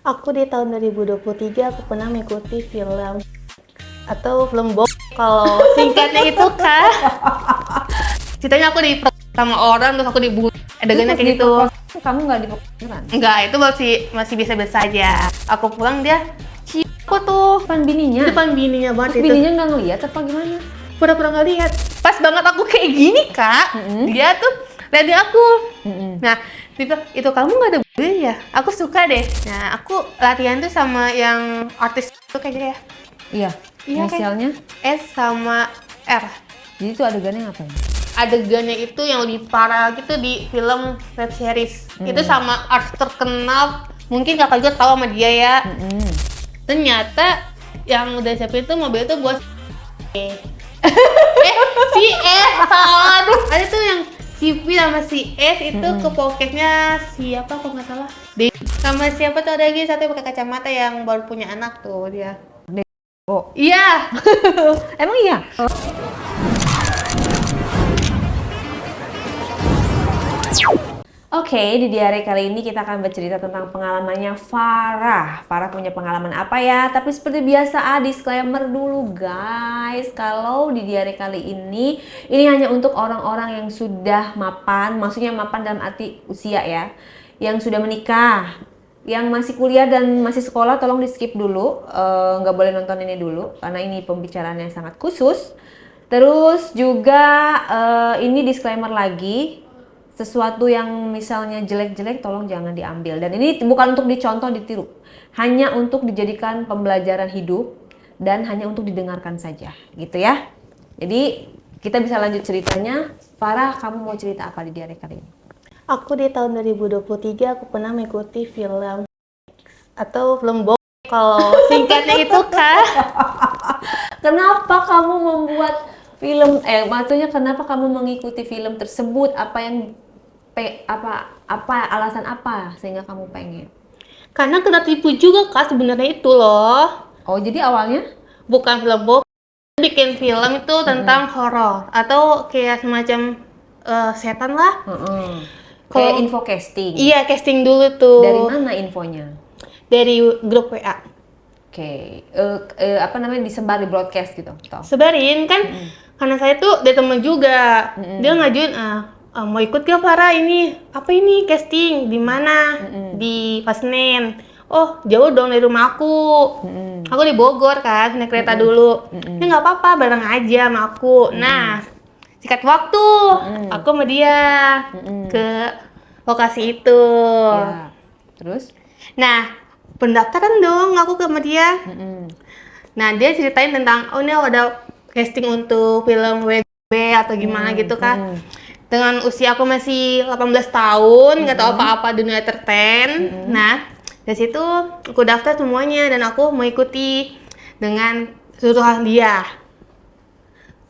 Aku di tahun 2023 aku pernah mengikuti film atau film kalau singkatnya itu kan. Ceritanya aku sama orang terus aku dibunuh. Adegannya kayak gitu. Kamu nggak diperkosa? Enggak, itu masih biasa-biasa aja. Aku pulang dia aku tuh Depan bininya? depan bininya banget. Terus itu bininya nggak ngeliat apa gimana? pura-pura nggak lihat. Pas banget aku kayak gini kak, dia tuh liatin aku. Nah, dia bilang, itu kamu nggak ada bule ya? Aku suka deh. Nah, aku latihan tuh sama yang artis tuh kayaknya ya. Iya. Iya, Inisialnya? S sama R. Jadi itu adegannya ngapain? Adegannya itu yang lebih parah gitu di film web series. Itu sama artis terkenal. Mungkin kakak juga tahu sama dia ya. Ternyata yang udah siapin itu mobil itu buat si S salah. Aduh, ada tuh yang si V sama si S itu ke poketnya siapa kalau nggak salah. Sama siapa tuh ada lagi satu yang pakai kacamata yang baru punya anak tuh dia. Oh, Iya. emang iya? Oke, di diary kali ini kita akan bercerita tentang pengalamannya Farah. Farah punya pengalaman apa ya? Tapi seperti biasa, disclaimer dulu guys. Kalau di diary kali ini hanya untuk orang-orang yang sudah mapan. Maksudnya mapan dalam arti usia ya. Yang sudah menikah. Yang masih kuliah dan masih sekolah tolong di skip dulu. Nggak boleh nonton ini dulu. Karena ini pembicaraannya sangat khusus. Terus juga ini disclaimer lagi. Sesuatu yang misalnya jelek-jelek tolong jangan diambil, dan ini bukan untuk dicontoh ditiru, hanya untuk dijadikan pembelajaran hidup dan hanya untuk didengarkan saja gitu ya. Jadi kita bisa lanjut ceritanya. Farah, kamu mau cerita apa di diary kali ini? Aku di tahun 2023 aku pernah mengikuti film atau film kalau singkatnya itu kan. Kenapa kamu membuat film, maksudnya kenapa kamu mengikuti film tersebut? Apa alasan apa sehingga kamu pengen? Karena kena tipu juga kak sebenarnya itu loh. Oh, jadi awalnya Bukan film bikin film itu tentang horor atau kayak semacam setan lah. kayak info casting. Iya, casting dulu tuh. Dari mana infonya? Dari grup WA. Oke, apa namanya, disebar di broadcast gitu? Toh. Sebarin kan, karena saya tuh dari temen juga. Dia ngajuin, mau ikut gak Farah ini? Apa ini casting? Di mana? Di Pasnen. Oh, jauh dong dari rumah aku. Aku di Bogor kan, naik kereta dulu. Ya nggak apa-apa, bareng aja sama aku. Nah, sikat waktu, aku sama dia ke lokasi itu. Ya. Terus? Nah, pendaftaran dong aku ke sama dia. Nah, dia ceritain tentang, oh ini ada casting untuk film WB atau gimana gitu kan. Dengan usia aku masih 18 tahun, nggak tahu apa-apa dunia entertain. Nah, dari situ aku daftar semuanya dan aku mengikuti dengan suruhan dia.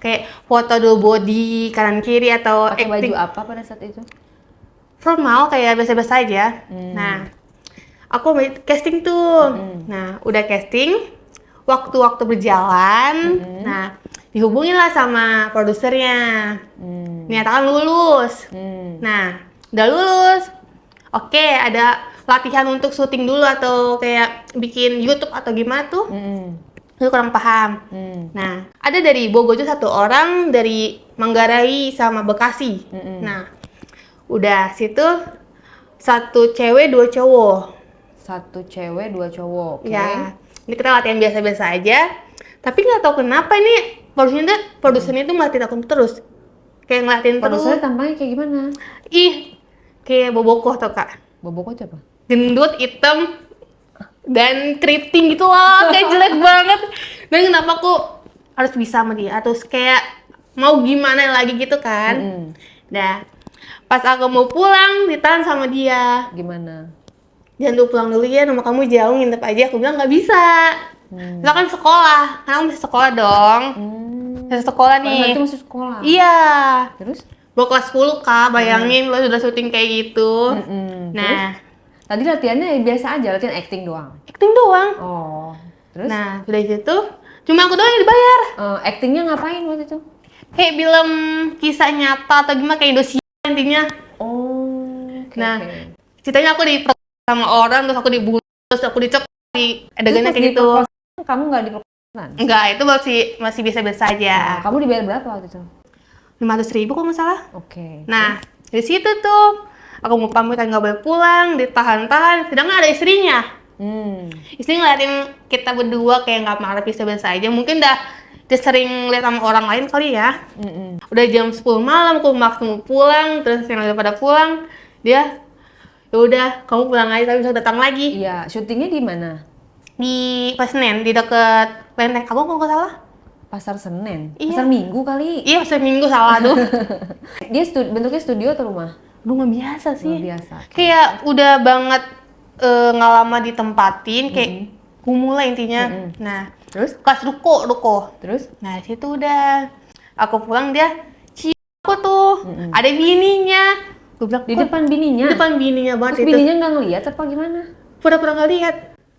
Kayak foto dulu body kanan kiri atau Pakai acting baju apa pada saat itu? formal kayak biasa-biasa aja. Nah, aku casting tuh. Nah, udah casting, waktu-waktu berjalan. Nah, dihubungin lah sama produsernya. Nyatakan lulus. Nah, udah lulus. Oke, ada latihan untuk syuting dulu atau kayak bikin YouTube atau gimana tuh. Aku kurang paham. Nah, ada dari Bogor juga satu orang, dari Manggarai sama Bekasi. Nah, udah situ satu cewek dua cowok. Satu cewek, dua cowok. Oke. Ya, ini kita latihan biasa-biasa aja. Tapi nggak tahu kenapa ini produsernya tuh ngeliatin aku terus. Kayak ngeliatin terus. Produsernya tampangnya kayak gimana? Ih, kayak bobokoh tau kak. Boboko siapa? Gendut, hitam, dan keriting gitu loh. Kayak jelek banget. Dan kenapa aku harus bisa sama dia? Terus kayak mau gimana lagi gitu kan. Nah, pas aku mau pulang ditahan sama dia. Gimana? Jangan dulu pulang dulu ya, nama kamu jauh, nginep aja. Aku bilang nggak bisa. Kita kan sekolah, karena aku masih sekolah dong. Masih sekolah nih. Pada saat itu masih sekolah? Iya. Terus? Bawa kelas 10 kak, bayangin lo sudah syuting kayak gitu. Nah, Tadi latihannya biasa aja, latihan acting doang? acting doang. Oh, terus? Nah, udah gitu, cuma aku doang yang dibayar. Actingnya ngapain waktu itu? Kayak film kisah nyata atau gimana, kayak Indonesia intinya. Oh, oke. Nah, ceritanya aku sama orang, terus aku dibunuh. terus aku dicek di adegannya Terus kayak gitu. kamu nggak diperkosa? Enggak, itu masih biasa-biasa aja. Nah, kamu dibayar berapa waktu itu? 500.000 kalau nggak salah. Oke. Nah, di situ tuh aku mau pamitan nggak boleh pulang, ditahan-tahan, sedangkan ada istrinya. Istri ngeliatin kita berdua kayak nggak marah, biasa-biasa aja. Mungkin dia sering lihat sama orang lain kali ya. Udah jam 10 malam, aku mau pulang, terus yang lagi pada pulang, dia ya udah kamu pulang aja tapi bisa datang lagi. Iya, syutingnya di mana? Di Pasenen, di deket Lenteng Agung kalau nggak salah. Pasar Senen? Iya. Pasar Minggu kali? Iya, pasar Minggu salah tuh. Dia bentuknya studio atau rumah? Rumah biasa sih. Rumah biasa. Kayak udah banget nggak lama ditempatin, kayak kumuh lah intinya. Nah, Terus? bekas ruko. Terus? Nah, situ udah aku pulang dia cium aku tuh. Ada bininya. Gue bilang, Di "Kok depan bininya? di depan bininya banget Terus itu." bininya nggak ngeliat apa gimana? Pura-pura nggak lihat.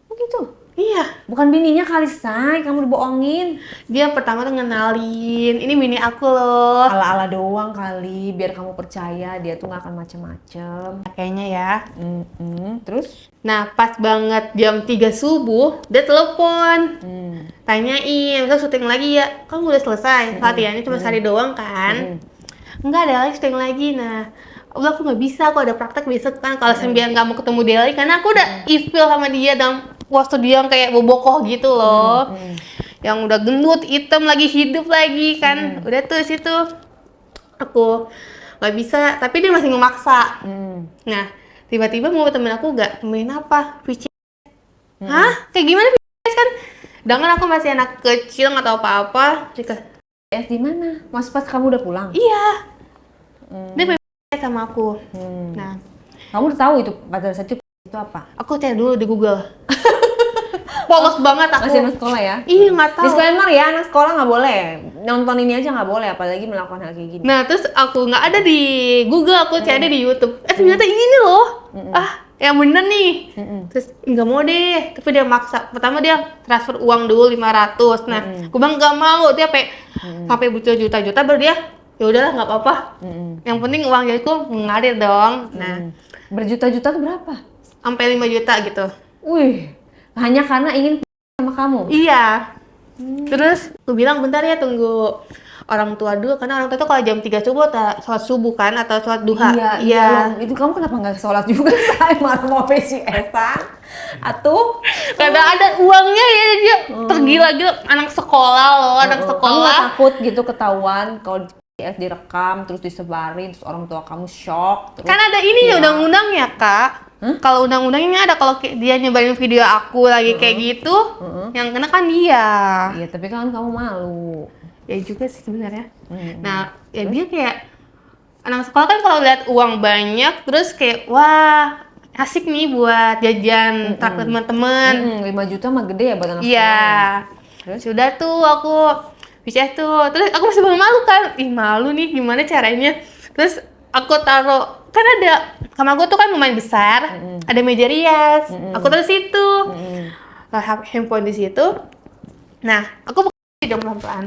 Oh gitu? Iya. Bukan bininya kali, Say, kamu dibohongin. Dia pertama tuh ngenalin, ini bini aku loh. Ala-ala doang kali, biar kamu percaya dia tuh nggak akan macem-macem. Kayaknya ya. Terus? Nah, pas banget jam 3 subuh, dia telepon. Tanyain, "Misal syuting lagi ya?" "Kan udah selesai, latihannya cuma sehari doang kan?" "Enggak, ada lagi syuting lagi." Nah, udah aku nggak bisa, aku ada praktek besok kan. Kalau biar nggak mau ketemu dia lagi, karena aku udah ilfeel sama dia dan waktu dia yang kayak bobokoh gitu loh. Yang udah gendut, hitam lagi, hidup lagi kan. Udah tuh situ aku nggak bisa, tapi dia masih memaksa. Nah, tiba-tiba mau temen aku nggak, temenin apa? VCS. Hah? Kayak gimana VCS kan? Dengan aku masih anak kecil nggak tahu apa-apa. VCS di mana? Mas pas kamu udah pulang? Iya. Dia VCS sama aku. Nah, Kamu udah tahu itu pada saat itu apa? aku cek dulu di Google. Polos banget aku. Masih anak sekolah ya? Iya, nggak tahu. Disclaimer ya, anak sekolah nggak boleh nonton ini aja, nggak boleh, apalagi melakukan hal kayak gini. Nah, terus aku nggak ada di Google, aku cari di YouTube. Ternyata ini loh. Yang bener nih. Terus nggak mau deh, tapi dia maksa. Pertama dia transfer uang dulu 500. Nah, aku bilang nggak mau, dia sampai butuh juta-juta, baru dia ya udahlah nggak apa-apa. Yang penting uang jadiku mengalir dong. Nah, Berjuta-juta tuh berapa? sampai 5 juta gitu. Wih, hanya karena ingin sama kamu? Iya. Terus aku bilang bentar ya, tunggu orang tua dulu, karena orang tua tuh kalau jam 3 subuh sholat subuh kan, atau sholat duha. Iya. Itu kamu kenapa nggak sholat juga, Say? Malah mau PCS-an? Atau Karena ada uangnya ya, dia tergila-gila, anak sekolah loh, anak kamu sekolah. nggak takut gitu ketahuan kalau PCS direkam terus disebarin, terus orang tua kamu shock? Terus Kan ada ini ya undang-undangnya, Kak. Kalau undang-undangnya ada, kalau dia nyebarin video aku lagi kayak gitu, yang kena kan dia. Iya, tapi kan kamu malu. Ya juga sih sebenarnya. Nah, ya dia kayak anak sekolah kan kalau lihat uang banyak, terus kayak wah asik nih buat jajan takut teman-teman. 5 juta mah gede ya buat anak Iya. sekolah. Terus? Sudah tuh aku bisa tuh. Terus aku masih malu kan. Ih, malu nih gimana caranya. Terus aku taruh, kan ada kamar aku tuh kan lumayan besar, ada meja rias. Aku taruh situ. Handphone di situ. Nah, aku buka dong pelan-pelan.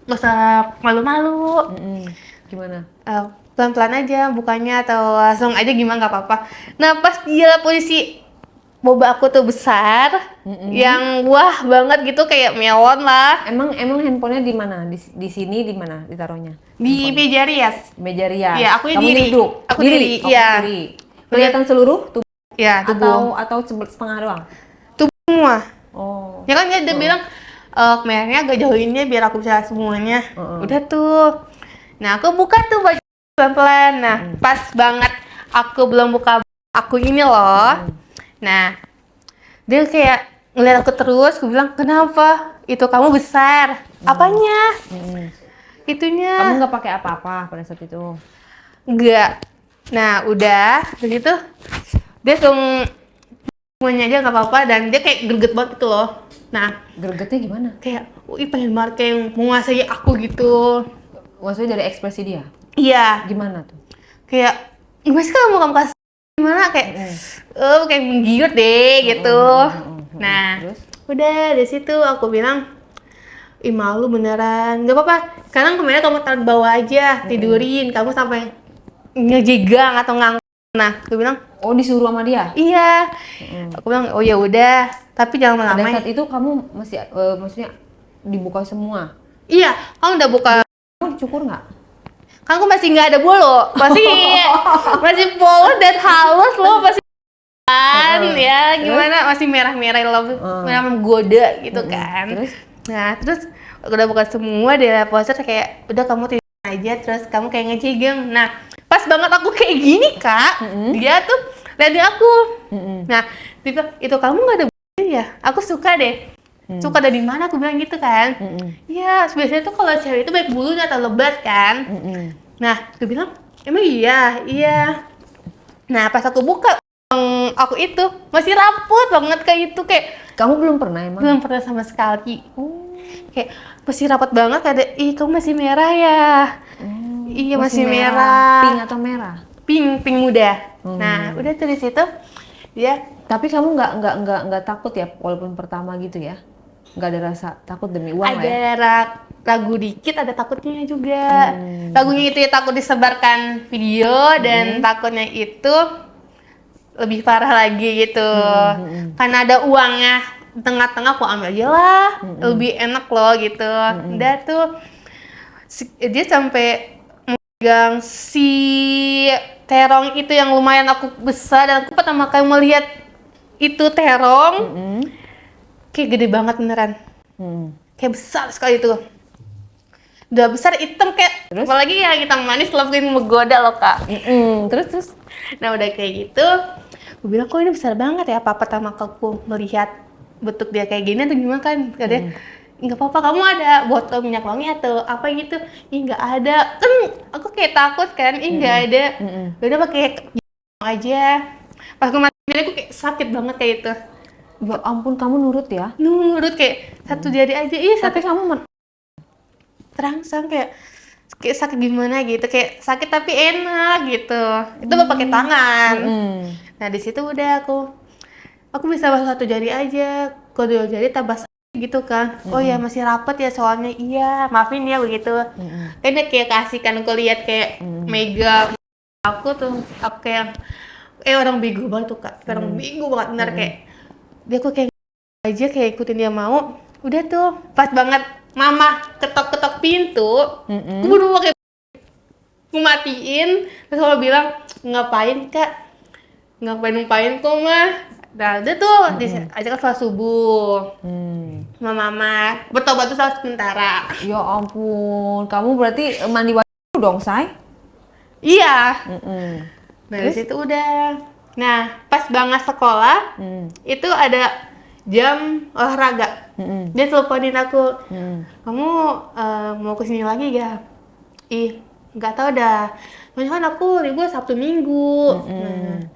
Nggak usah malu-malu. Gimana? Pelan-pelan aja bukanya, atau langsung aja gimana, nggak apa-apa. Nah, pas dia posisi boba aku tuh besar, yang wah banget gitu, kayak melon lah. Emang handphonenya di mana? Di sini di mana ditaruhnya? Di meja rias. Meja rias. Iya, aku Kamu diri. duduk. Aku diri, Kamu iya. diri. Kelihatan seluruh tubuh Ya, tubuh. atau setengah doang? Tubuh semua. Oh. Ya kan dia bilang kameranya agak jauhinnya biar aku bisa semuanya. Udah tuh. Nah, aku buka tuh baju pelan-pelan. Nah, pas banget aku belum buka aku ini loh. Nah, dia kayak ngeliat aku terus. Aku bilang, "Kenapa? Itu kamu besar." Apanya? Itunya. Kamu nggak pakai apa-apa pada saat itu? Enggak. Nah, udah begitu dia semuanya aja nggak apa-apa, dan dia kayak greget banget gitu loh. Nah, Gregetnya gimana? kayak pengen banget kayak menguasai aku gitu. Maksudnya dari ekspresi dia? Iya, Gimana tuh? kayak gimana sih kalau mau kamu kasih gimana, kayak kayak menggigit deh gitu. Nah, Terus? udah dari situ aku bilang, "Ih, malu beneran. Gak apa-apa, sekarang kemarin kamu taruh di bawah aja, tidurin. Kamu sampai ngejegang atau Nah, gue bilang, Oh, disuruh sama dia? iya. Aku bilang, oh ya udah, tapi jangan Pada lama-lama. saat itu kamu masih maksudnya dibuka semua? Iya, kamu udah buka. Kamu dicukur nggak? Kan aku masih nggak ada bulu, masih polos dan halus loh, masih kan ya gimana, masih merah-merah loh, merah menggoda gitu kan. Terus? Nah, terus udah buka semua, dia poster kayak udah kamu tidur aja, terus kamu kayak ngejigeng. Nah, pas banget aku kayak gini Kak, dia tuh liatin aku. Nah, tiba itu kamu nggak ada bulu ya? Aku suka deh. Suka dari mana? Aku bilang gitu kan. Iya, biasanya tuh kalau cewek itu banyak bulunya atau lebat kan. Nah, aku bilang, emang iya. Nah, pas aku buka aku itu masih raput banget kayak itu, kayak Kamu belum pernah emang? belum pernah sama sekali. Kayak masih rapat banget, kayak ih kamu masih merah ya. Iya masih merah. Pink atau merah? Pink muda. Nah, udah tuh di situ dia. Tapi kamu nggak takut ya, walaupun pertama gitu ya? Nggak ada rasa takut demi uang Ada ya? ragu dikit, ada takutnya juga. Ragunya itu ya takut disebarkan video, dan takutnya itu lebih parah lagi gitu. Karena ada uangnya di tengah-tengah, aku ambil aja lah, lebih enak loh gitu. Udah tuh dia sampai megang si terong itu yang lumayan aku besar, dan aku pertama kali melihat itu terong kayak gede banget beneran. Kayak besar sekali tuh. Udah besar, hitam kayak, Terus? apalagi yang hitam manis lebih menggoda loh Kak. Terus? Nah udah kayak gitu, gue bilang kok ini besar banget ya, apa pertama kali aku melihat bentuk dia kayak gini atau gimana kan. Katanya, nggak apa-apa, kamu ada botol minyak wangi atau apa gitu? Ih nggak ada, kan aku kayak takut kan, ih nggak ada. Udah pakai aja. Pas gue mati aku kayak sakit banget kayak itu. Ya ampun, kamu nurut ya? Nurut kayak satu jari aja, ih Tapi sakit. kamu Terangsang kayak sakit gimana gitu, kayak sakit tapi enak gitu. Itu lo pakai tangan. Nah di situ udah aku bisa bahas satu jari aja, kalau 2 jari tabas gitu kan. Oh ya masih rapet ya soalnya, iya maafin ya begitu. Kayaknya kayak kasih kan, aku lihat kayak mega aku kayak orang bego banget tuh Kak, orang bego banget bener. Kayak dia aku kayak aja kayak ikutin dia mau. Udah tuh pas banget mama ketok-ketok pintu, aku buru kayak aku matiin, terus kalau bilang ngapain Kak, ngapain kok mah. Nah udah tuh diajak sholat subuh sama mama, bertobat tuh salah sementara. Ya ampun, kamu berarti mandi wajib dong, Say? Iya. Nah Terus? di situ udah. Nah pas banget sekolah itu ada jam olahraga. Dia teleponin aku, kamu mau kesini lagi gak? Ih nggak tahu dah, soalnya kan aku libur Sabtu Minggu. Nah,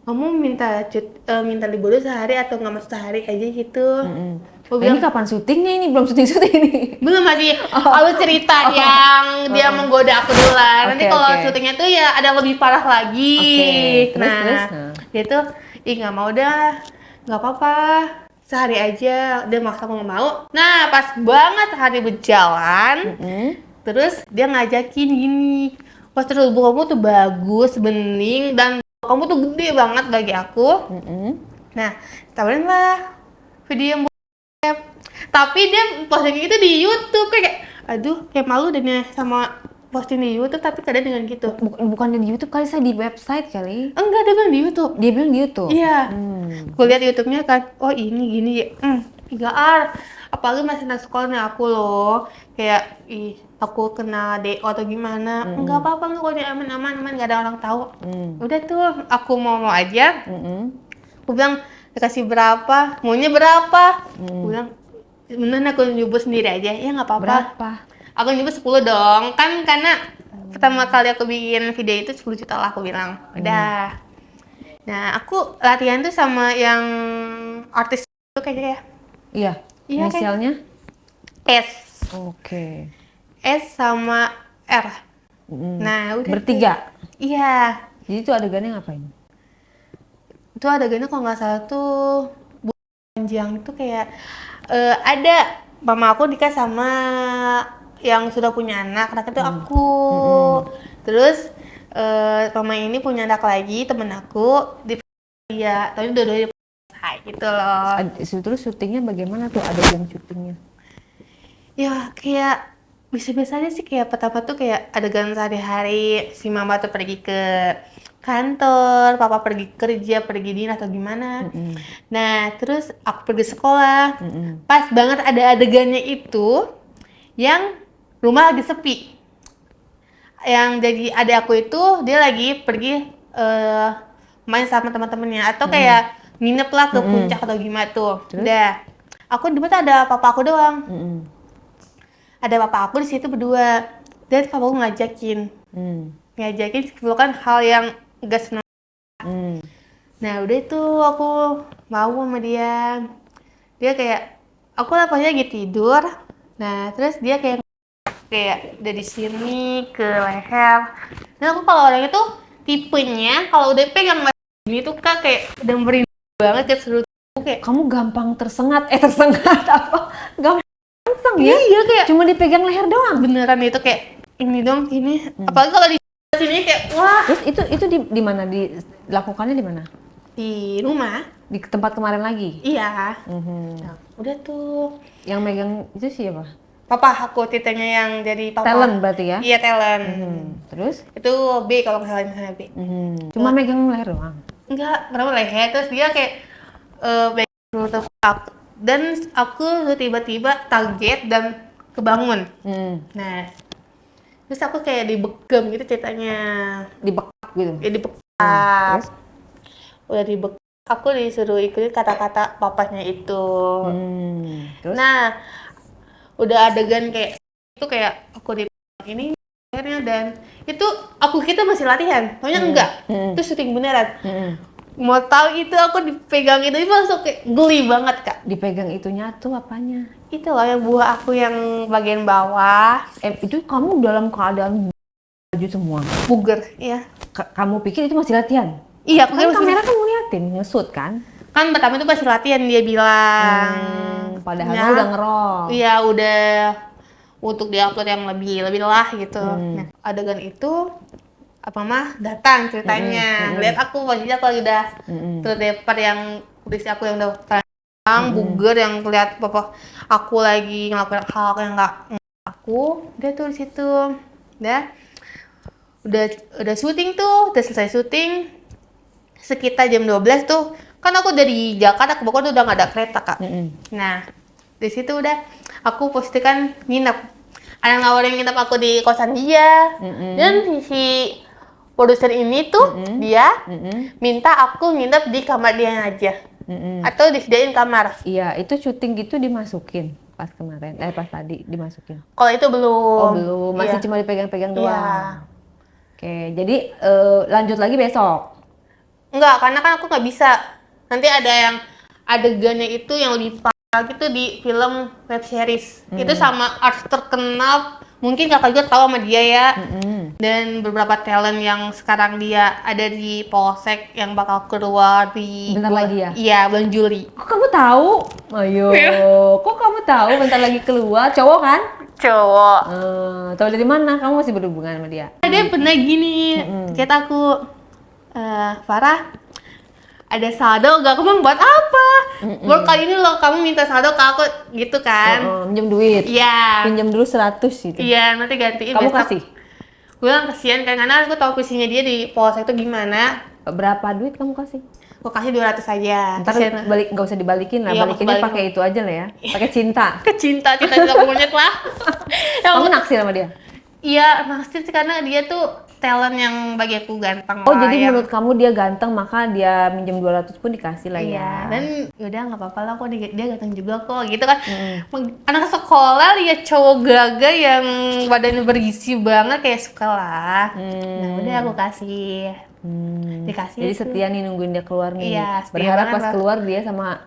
kamu minta libur sehari atau nggak masuk sehari aja gitu. Aku Ini bilang, kapan syutingnya ini? Belum syuting nih. belum, masih alur cerita yang dia menggoda aku dulu lah. Nanti Oke, kalau oke. syutingnya tuh ya ada lebih parah lagi. Oke, terus, Nah, terus? dia tuh, ih nggak mau dah, nggak apa-apa, sehari aja. Dia maksa aku nggak mau. Nah, pas banget hari berjalan, terus dia ngajakin gini, postur tubuh kamu tuh bagus, bening, dan kamu tuh gede banget bagi aku. Nah, tawarin lah video yang tapi dia posting itu di YouTube, kayak aduh kayak malu dan ya sama posting di YouTube, tapi kadang dengan gitu. Bukan di YouTube kali, Saya di website kali. Enggak, dia bilang di YouTube. Dia bilang di YouTube? Iya. Aku lihat YouTube-nya kan, oh ini gini ya. Enggak, apalagi masih anak sekolah nih aku loh. Kayak ih, aku kena DO atau gimana. Enggak apa-apa, enggak, kok dia aman, enggak ada orang tahu. Udah tuh, aku mau aja. Aku bilang, dikasih berapa? Maunya berapa? Aku bilang, beneran aku nyebut sendiri aja. Ya nggak apa-apa. Berapa? Aku nyebut 10 dong. Kan karena pertama kali aku bikin video itu 10 juta lah aku bilang. Udah. Nah, aku latihan tuh sama yang artis itu kayaknya ya. Iya. Iya, Inisialnya? S. Oke. S sama R. Nah, udah. Bertiga? Iya. Jadi itu adegannya ngapain? Itu adegannya kalau nggak salah tuh panjang itu kayak ada mama aku nikah sama yang sudah punya anak itu aku. Terus Mama ini punya anak lagi, temen aku di dia, tapi dua-duanya selesai gitu loh. Terus syutingnya bagaimana tuh adegan syutingnya? Ya kayak biasa-biasa aja sih, kayak pertama tuh kayak adegan sehari-hari si mama tuh pergi ke kantor, papa pergi kerja, pergi dinas atau gimana. Nah terus aku pergi sekolah, pas banget ada adegannya itu yang rumah lagi sepi. Yang jadi adik aku itu dia lagi pergi main sama teman-temannya atau kayak nginep lah ke puncak atau gimana tuh. Udah, aku di mana ada papa aku doang. Ada papa aku di situ berdua. Dan papa aku ngajakin bukan hal yang gak senang. Nah udah itu aku mau sama dia. Dia kayak aku lapanya lagi tidur. Nah terus dia kayak dari sini ke leher. Dan aku kalau orang itu tipenya kalau udah pegang gini tuh Kak kayak udah merinding banget ke seluruh tubuh kayak. Kamu gampang tersengat apa? Gampang ya? Iya kayak cuma dipegang leher doang. beneran itu kayak ini dong ini. Apalagi kalau di sini kayak wah. Terus itu di mana dilakukannya di mana? Di rumah. Di tempat kemarin lagi? Iya. Nah, udah tuh. Yang megang itu siapa? Papa aku titenya yang jadi papa. Talent berarti ya? Iya talent. Terus? Itu B kalau misalnya B. Cuma megang leher doang? Enggak, kenapa leher? Terus dia kayak megang aku. Dan aku tiba-tiba target dan kebangun. Nah, terus aku kayak dibekam gitu ceritanya. Dibekap gitu? Ya dibekap. Terus? Udah dibekap. Aku disuruh ikutin kata-kata papanya itu. Terus? Nah, udah adegan kayak itu kayak aku di ini akhirnya dan itu aku kita masih latihan, taunya enggak. Itu syuting beneran. Mau tahu itu aku dipegang itu langsung kayak geli banget Kak. Dipegang itunya tuh apanya? Itu loh yang buah aku yang bagian bawah. Itu kamu dalam keadaan baju semua? Buger, iya. Kamu pikir itu masih latihan? Iya, aku kan kamera kan ngeliatin, nge-shoot kan? Kan pertama itu masih latihan dia bilang. Padahal Ya, udah ngerol. Iya, udah untuk diupload yang lebih lah gitu. Nah, adegan itu apa mah datang ceritanya. Lihat aku wajahnya aku lagi udah terdeper yang kondisi aku yang udah buger yang lihat papa aku lagi ngelakuin hal yang enggak aku. Dia tuh di situ. Udah syuting tuh, udah selesai syuting sekitar jam 12 tuh. Kan aku dari Jakarta ke Bogor tuh udah nggak ada kereta Kak. Nah di situ udah aku posisikan nginep. Ada ngawarin nginep aku di kosan dia. Dan si produser ini tuh dia minta aku nginep di kamar dia aja. Atau disediain kamar. Iya itu syuting gitu dimasukin pas kemarin, pas tadi dimasukin. Kalau itu belum. Oh belum, masih cuma dipegang-pegang doang. Oke, jadi lanjut lagi besok? Enggak, karena kan aku nggak bisa. Nanti ada yang adegannya itu yang lebih parah gitu di film web series. Itu sama artis terkenal, mungkin kakak juga tahu sama dia ya. Dan beberapa talent yang sekarang dia ada di Polsek yang bakal keluar di bentar lagi ya? Iya, bulan Juli. Kok kamu tahu? Ayo, kok kamu tahu bentar lagi keluar? Cowok kan? Cowok. Tahu dari mana? Kamu masih berhubungan sama dia? Dia pernah gini, kata aku, Farah, ada saldo gak? Kamu buat apa? Baru kali ini loh kamu minta saldo ke aku gitu kan? Minjem duit? Iya. Pinjam dulu 100 gitu? Iya, nanti gantiin kamu besok. Kasih? Gue kan kasihan kan, karena aku tahu posisinya dia di Polsek itu gimana. Berapa duit kamu kasih? Gue kasih 200 aja. Ntar nggak usah dibalikin lah, iya, balikinnya pakai itu aja lah ya, pakai cinta. Cinta tidak monyet lah. Kamu naksir sama dia? Iya, naksir sih karena dia tuh talent yang bagi aku ganteng. Oh jadi menurut kamu dia ganteng maka dia minjem 200 pun dikasih lah ya? Iya, dan yaudah nggak apa-apa lah kok dia ganteng juga kok gitu kan. Anak sekolah lihat cowok gagah yang badannya berisi banget kayak suka lah. Nah udah aku kasih. Dikasih. Jadi setia nih nungguin dia keluar nih. Iya, berharap pas keluar dia sama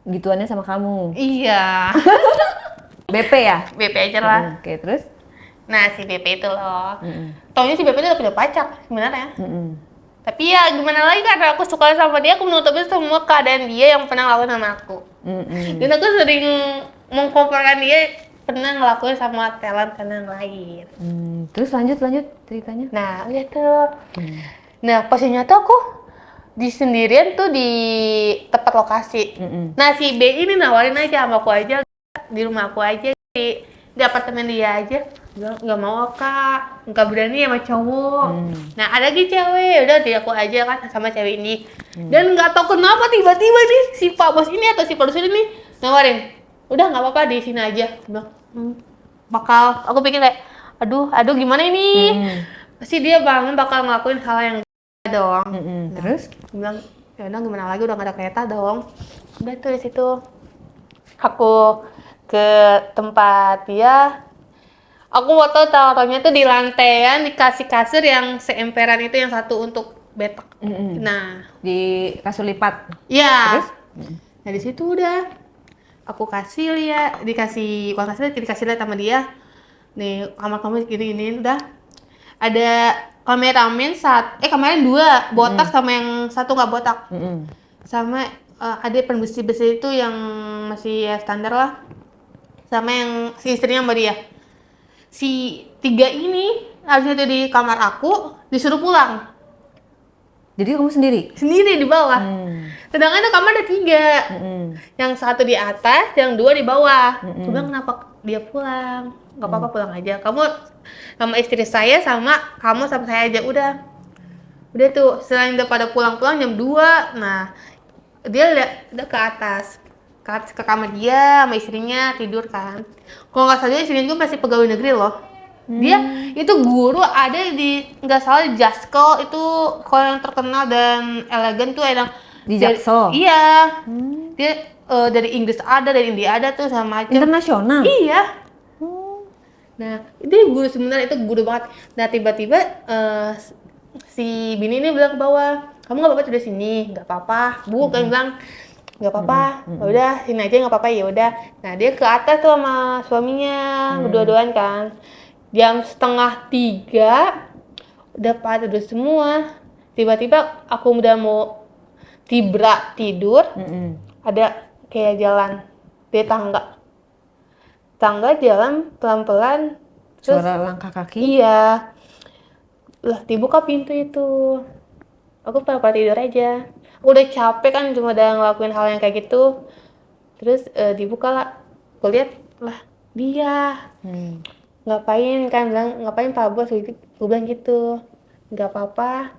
gituannya sama kamu. Iya. BP ya? BP aja lah. Oke, terus? Nah si BP itu loh. Taunya si BP itu udah punya pacar sebenarnya. Tapi ya gimana lagi karena aku suka sama dia, aku menutupin semua keadaan dia yang pernah lakukan sama aku. Dan aku sering mengkomparkan dia pernah ngelakuin sama talent yang lain. Terus lanjut ceritanya. Nah, udah tuh. Nah, posisinya tuh aku di sendirian tuh di tempat lokasi. Nah, si B ini nawarin aja sama aku aja, di rumah aku aja, di apartemen dia aja. Nggak mau kak, nggak berani sama cowok. Nah, ada lagi cewek, udah di aku aja kan sama cewek ini. Dan nggak tahu kenapa tiba-tiba nih si Pak Bos ini atau si produser ini nawarin, udah nggak apa-apa di sini aja. Bilang, bakal, aku pikir kayak, aduh gimana ini? Pasti dia bakal ngelakuin hal yang dong. Nah, Terus bilang ya udah gimana lagi, udah gak ada kereta dong. Udah tuh di situ aku ke tempat dia. Aku foto taruhnya tuh di lantaian, dikasih kasur yang seemperan itu, yang satu untuk betak. Nah, di kasur lipat. ya. Terus? Nah di situ udah aku kasih lihat, dikasih lihat sama dia. Nih kamar kamu gini udah. Ada kameramen kameramen 2 botak sama yang satu nggak botak. Sama ada pembersih itu yang masih ya standar lah, sama yang si istrinya sama dia. Si 3 ini harusnya tuh di kamar aku disuruh pulang. Jadi kamu sendiri Di bawah. Sedangkan itu kamar ada 3. Yang satu di atas, yang 2 di bawah. Aku bilang kenapa dia pulang? Nggak apa-apa, pulang aja. Kamu sama istri saya sama kamu sama saya aja udah tuh. Selain udah pada pulang jam 2, nah dia udah ke atas ke kamar dia sama istrinya tidur kan. Kalau nggak salah istrinya juga masih pegawai negeri loh. Dia itu guru ada di, nggak salah, di Jaksel itu, kalau yang terkenal dan elegan tuh yang di Jaksel. Iya. Dia dari Inggris ada, dari India ada tuh, sama macam internasional. Iya. Nah, dia guru sebenarnya, itu guru banget. Nah, tiba-tiba si Bini ini bilang ke bawah, kamu nggak apa-apa udah sini, nggak apa-apa. Bu kan bilang nggak apa-apa, udah sini aja nggak apa-apa, ya udah. Nah, dia ke atas tuh sama suaminya, berdua-duaan kan. Jam 2:30 udah pada tidur semua. Tiba-tiba aku udah mau tidur, ada kayak jalan di tangga jalan pelan-pelan, suara langkah kaki. Iya lah, dibuka pintu itu. Aku pada tidur aja, aku udah capek kan, cuma udah ngelakuin hal yang kayak gitu. Terus dibuka lah, aku lihat lah dia. Ngapain kan, bilang ngapain Pak Bos, aku bilang gitu. Nggak apa-apa,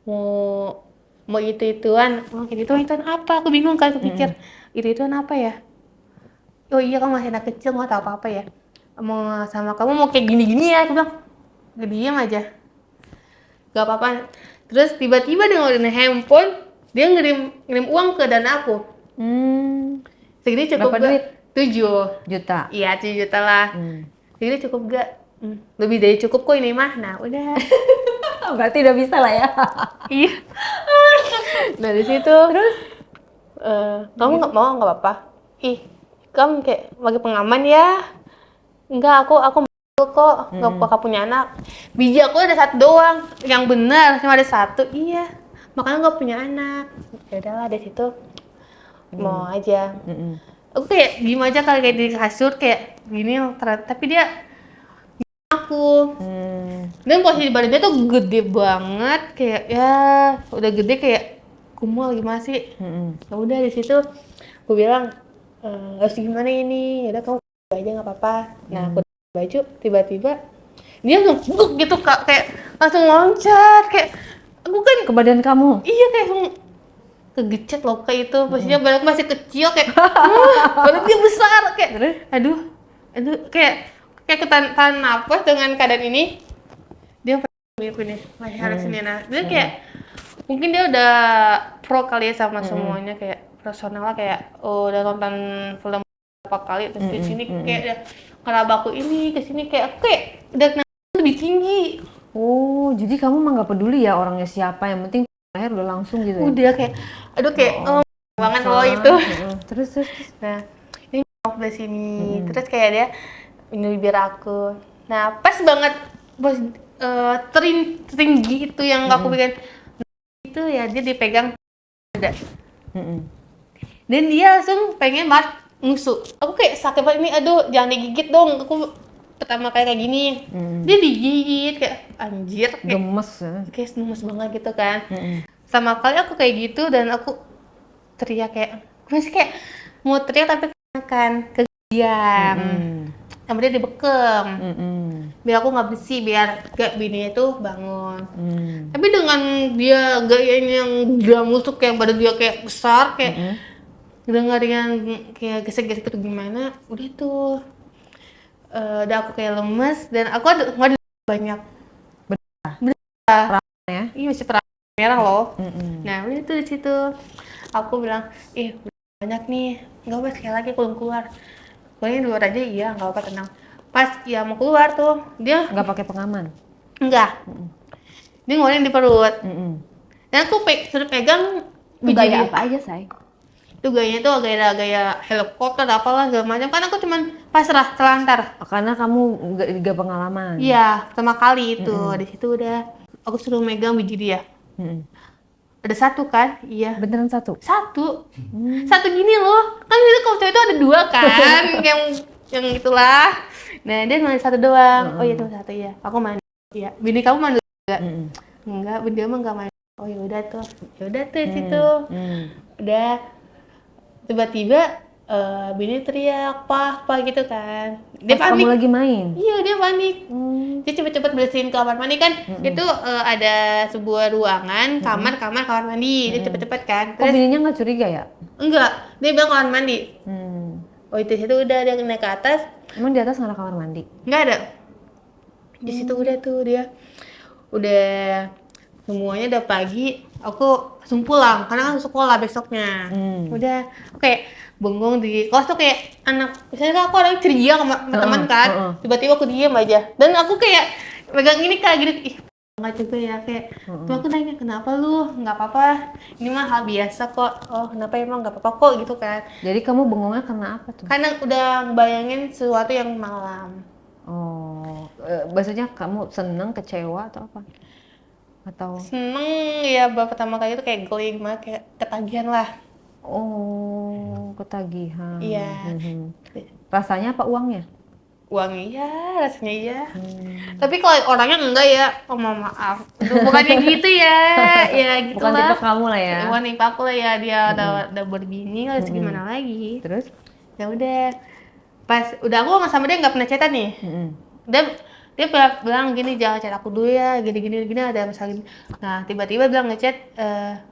mau itu-ituan. Kayak itu-ituan apa, aku bingung kan, aku pikir itu-ituan apa ya. Oh iya, kamu masih anak kecil, mau tahu apa-apa ya. Mau sama kamu mau kayak gini-gini ya, aku bilang. Nggak, diem aja. Gak apa-apa. Terus tiba-tiba dia ngeluarin handphone, dia ngirim uang ke dana aku. Segini cukup berapa gak? duit? 7 juta. Iya, 7 juta lah. Segini cukup gak? Lebih dari cukup kok ini mah. Nah udah. Berarti udah bisa lah ya. Iya. Nah di situ terus kamu nggak mau, nggak apa-apa. Ih, kamu kayak bagi pengaman ya. Enggak, aku kok nggak bakal punya anak. Biji aku ada 1 doang, yang benar cuma ada 1. Iya, makanya nggak punya anak. Ya udahlah, dari situ mau aja. Aku kayak diem aja kali, kayak di kasur kayak gini, tapi dia aku. Dan posisi badannya tuh gede banget, kayak ya udah gede kayak kumul gimana sih. Ya udah di situ aku bilang harus gimana ini, ya udah kamu aja nggak apa-apa. Nah aku baju, tiba-tiba dia langsung buk gitu Kak, kayak langsung loncat, kayak aku kan ke badan kamu. Iya, kayak langsung kegecet loh kayak itu. Maksudnya badan masih kecil, kayak badan dia besar, kayak aduh kayak ketahan napas dengan keadaan ini. Dia ini harus ini, nah dia kayak mungkin dia udah pro kali ya sama semuanya, kayak personal lah, kayak udah nonton film berapa kali, terus di sini kayak udah ngerabaku ini ke sini, kayak udah lebih tinggi. Oh, jadi kamu mah nggak peduli ya orangnya siapa, yang penting akhir udah langsung gitu ya? Udah kayak aduh kayak banget loh itu. Terus nah ini dari sini terus kayak dia bibir aku. Nah pas banget bos tinggi itu yang aku bikin itu ya, dia dipegang ada. Dan dia langsung pengen banget nusuk. Aku kayak sakit banget ini, aduh jangan digigit dong. Aku pertama kali kayak gini, dia digigit kayak anjir, kayak Gemes ya. kayak gemes banget gitu kan. Mm-mm. Sama kali aku kayak gitu dan aku teriak kayak, masih kayak mau teriak tapi kan kegiam, sama dia dibekem, biar aku nggak bersih, biar gak bininya itu bangun. Tapi dengan dia gayanya yang dia musuk yang badan dia kayak besar, kayak dengar yang kayak gesek-gesek itu gimana, udah tuh udah aku kayak lemes dan aku ada nggak ada banyak Ya. ini masih perah merah loh. Nah udah tuh di situ aku bilang udah banyak nih, nggak apa sekali lagi aku keluar pokoknya di luar aja, iya nggak apa tenang. Pas ya mau keluar tuh dia Nggak pakai pengaman. enggak, dia ngeluarin di perut dan aku suruh pegang Itu biji gaya dia. apa aja, say? Itu gayanya tuh gaya helikopter apalah segala macam kan, aku cuman pasrah telantar. Karena kamu nggak pengalaman. Iya pertama kali itu di situ udah aku suruh megang biji dia. Ada satu kan, iya Beneran satu? satu gini loh kan, itu kalau cewek itu ada dua kan yang itulah. Nah dia cuma satu doang. Oh iya cuma satu ya, aku mandi ya. Bini kamu mandi enggak? Enggak, bini kamu enggak mandi. Oh ya udah tuh di situ udah tiba-tiba bini teriak apa gitu kan, dia Pas panik. kamu lagi main? Iya dia panik. Dia cepet-cepet bersihin kamar mandi kan. Itu ada sebuah ruangan kamar mandi. Dia cepet-cepet kan. Kok bininya nggak curiga ya? Enggak, dia bilang kamar mandi. Oh itu situ udah dia naik ke atas, Emang di atas nggak ada kamar mandi? nggak ada. Di situ udah tuh dia udah semuanya udah pagi. Aku langsung pulang karena kan sekolah besoknya. Udah oke, bengong di kelas tuh kayak anak, misalnya kan aku orangnya ceria sama teman kan, tiba-tiba aku diem aja dan aku kayak pegang ini kayak gini, ih nggak juga ya kayak. Tuh aku nanya kenapa lu, nggak apa-apa ini mah hal biasa kok. Oh kenapa emang nggak apa-apa kok gitu kan, Jadi kamu bengongnya karena apa tuh? karena udah bayangin sesuatu yang malam. Oh, maksudnya kamu seneng, kecewa atau apa? Atau? Seneng ya, pertama kali itu kayak geli gimana, kayak ketagihan lah. Oh, ketagihan. Iya. Rasanya apa uangnya? Uang iya, rasanya iya. Tapi kalau orangnya enggak ya, oh mohon maaf. Aduh, bukannya gitu ya, ya gitu Bukan lah. tipe kamu lah ya. Bukan tipe aku lah ya, dia udah berbini, harus gimana lagi. Terus? Ya udah, pas udah aku sama dia nggak pernah chatan nih. Dia bilang gini, jangan chat aku dulu ya, gini ada masalah gini. Nah tiba-tiba bilang ngechat,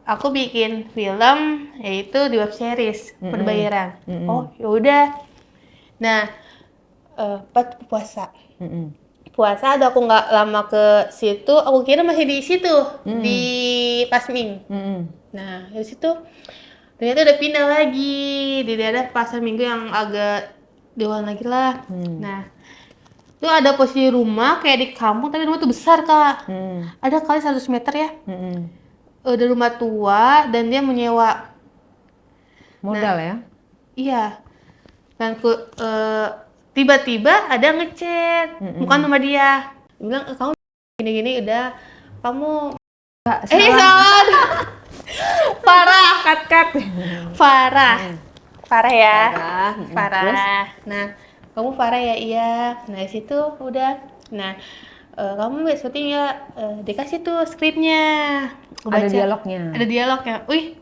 aku bikin film yaitu di web series berbayaran. Oh yaudah. Nah pas puasa ada aku nggak lama ke situ, aku kira masih di situ di Pasming. Nah di situ ternyata udah pindah lagi di daerah pasar Minggu yang agak jauhan lagi lah. Nah itu ada posisi rumah kayak di kampung tapi rumah tuh besar kak. Ada kali 100 meter ya. Ada rumah tua dan dia menyewa. Modal ya? Iya. Dan tiba-tiba ada ngechat, bukan sama dia. Dia bilang kamu gini-gini udah, kamu salah. Parah. Cut. Parah ya. Terus? Nah, kamu parah ya, iya. Nah, di situ udah. Nah, kamu syuting ya, dikasih tuh skripnya. Aku baca. Ada dialognya. Wih,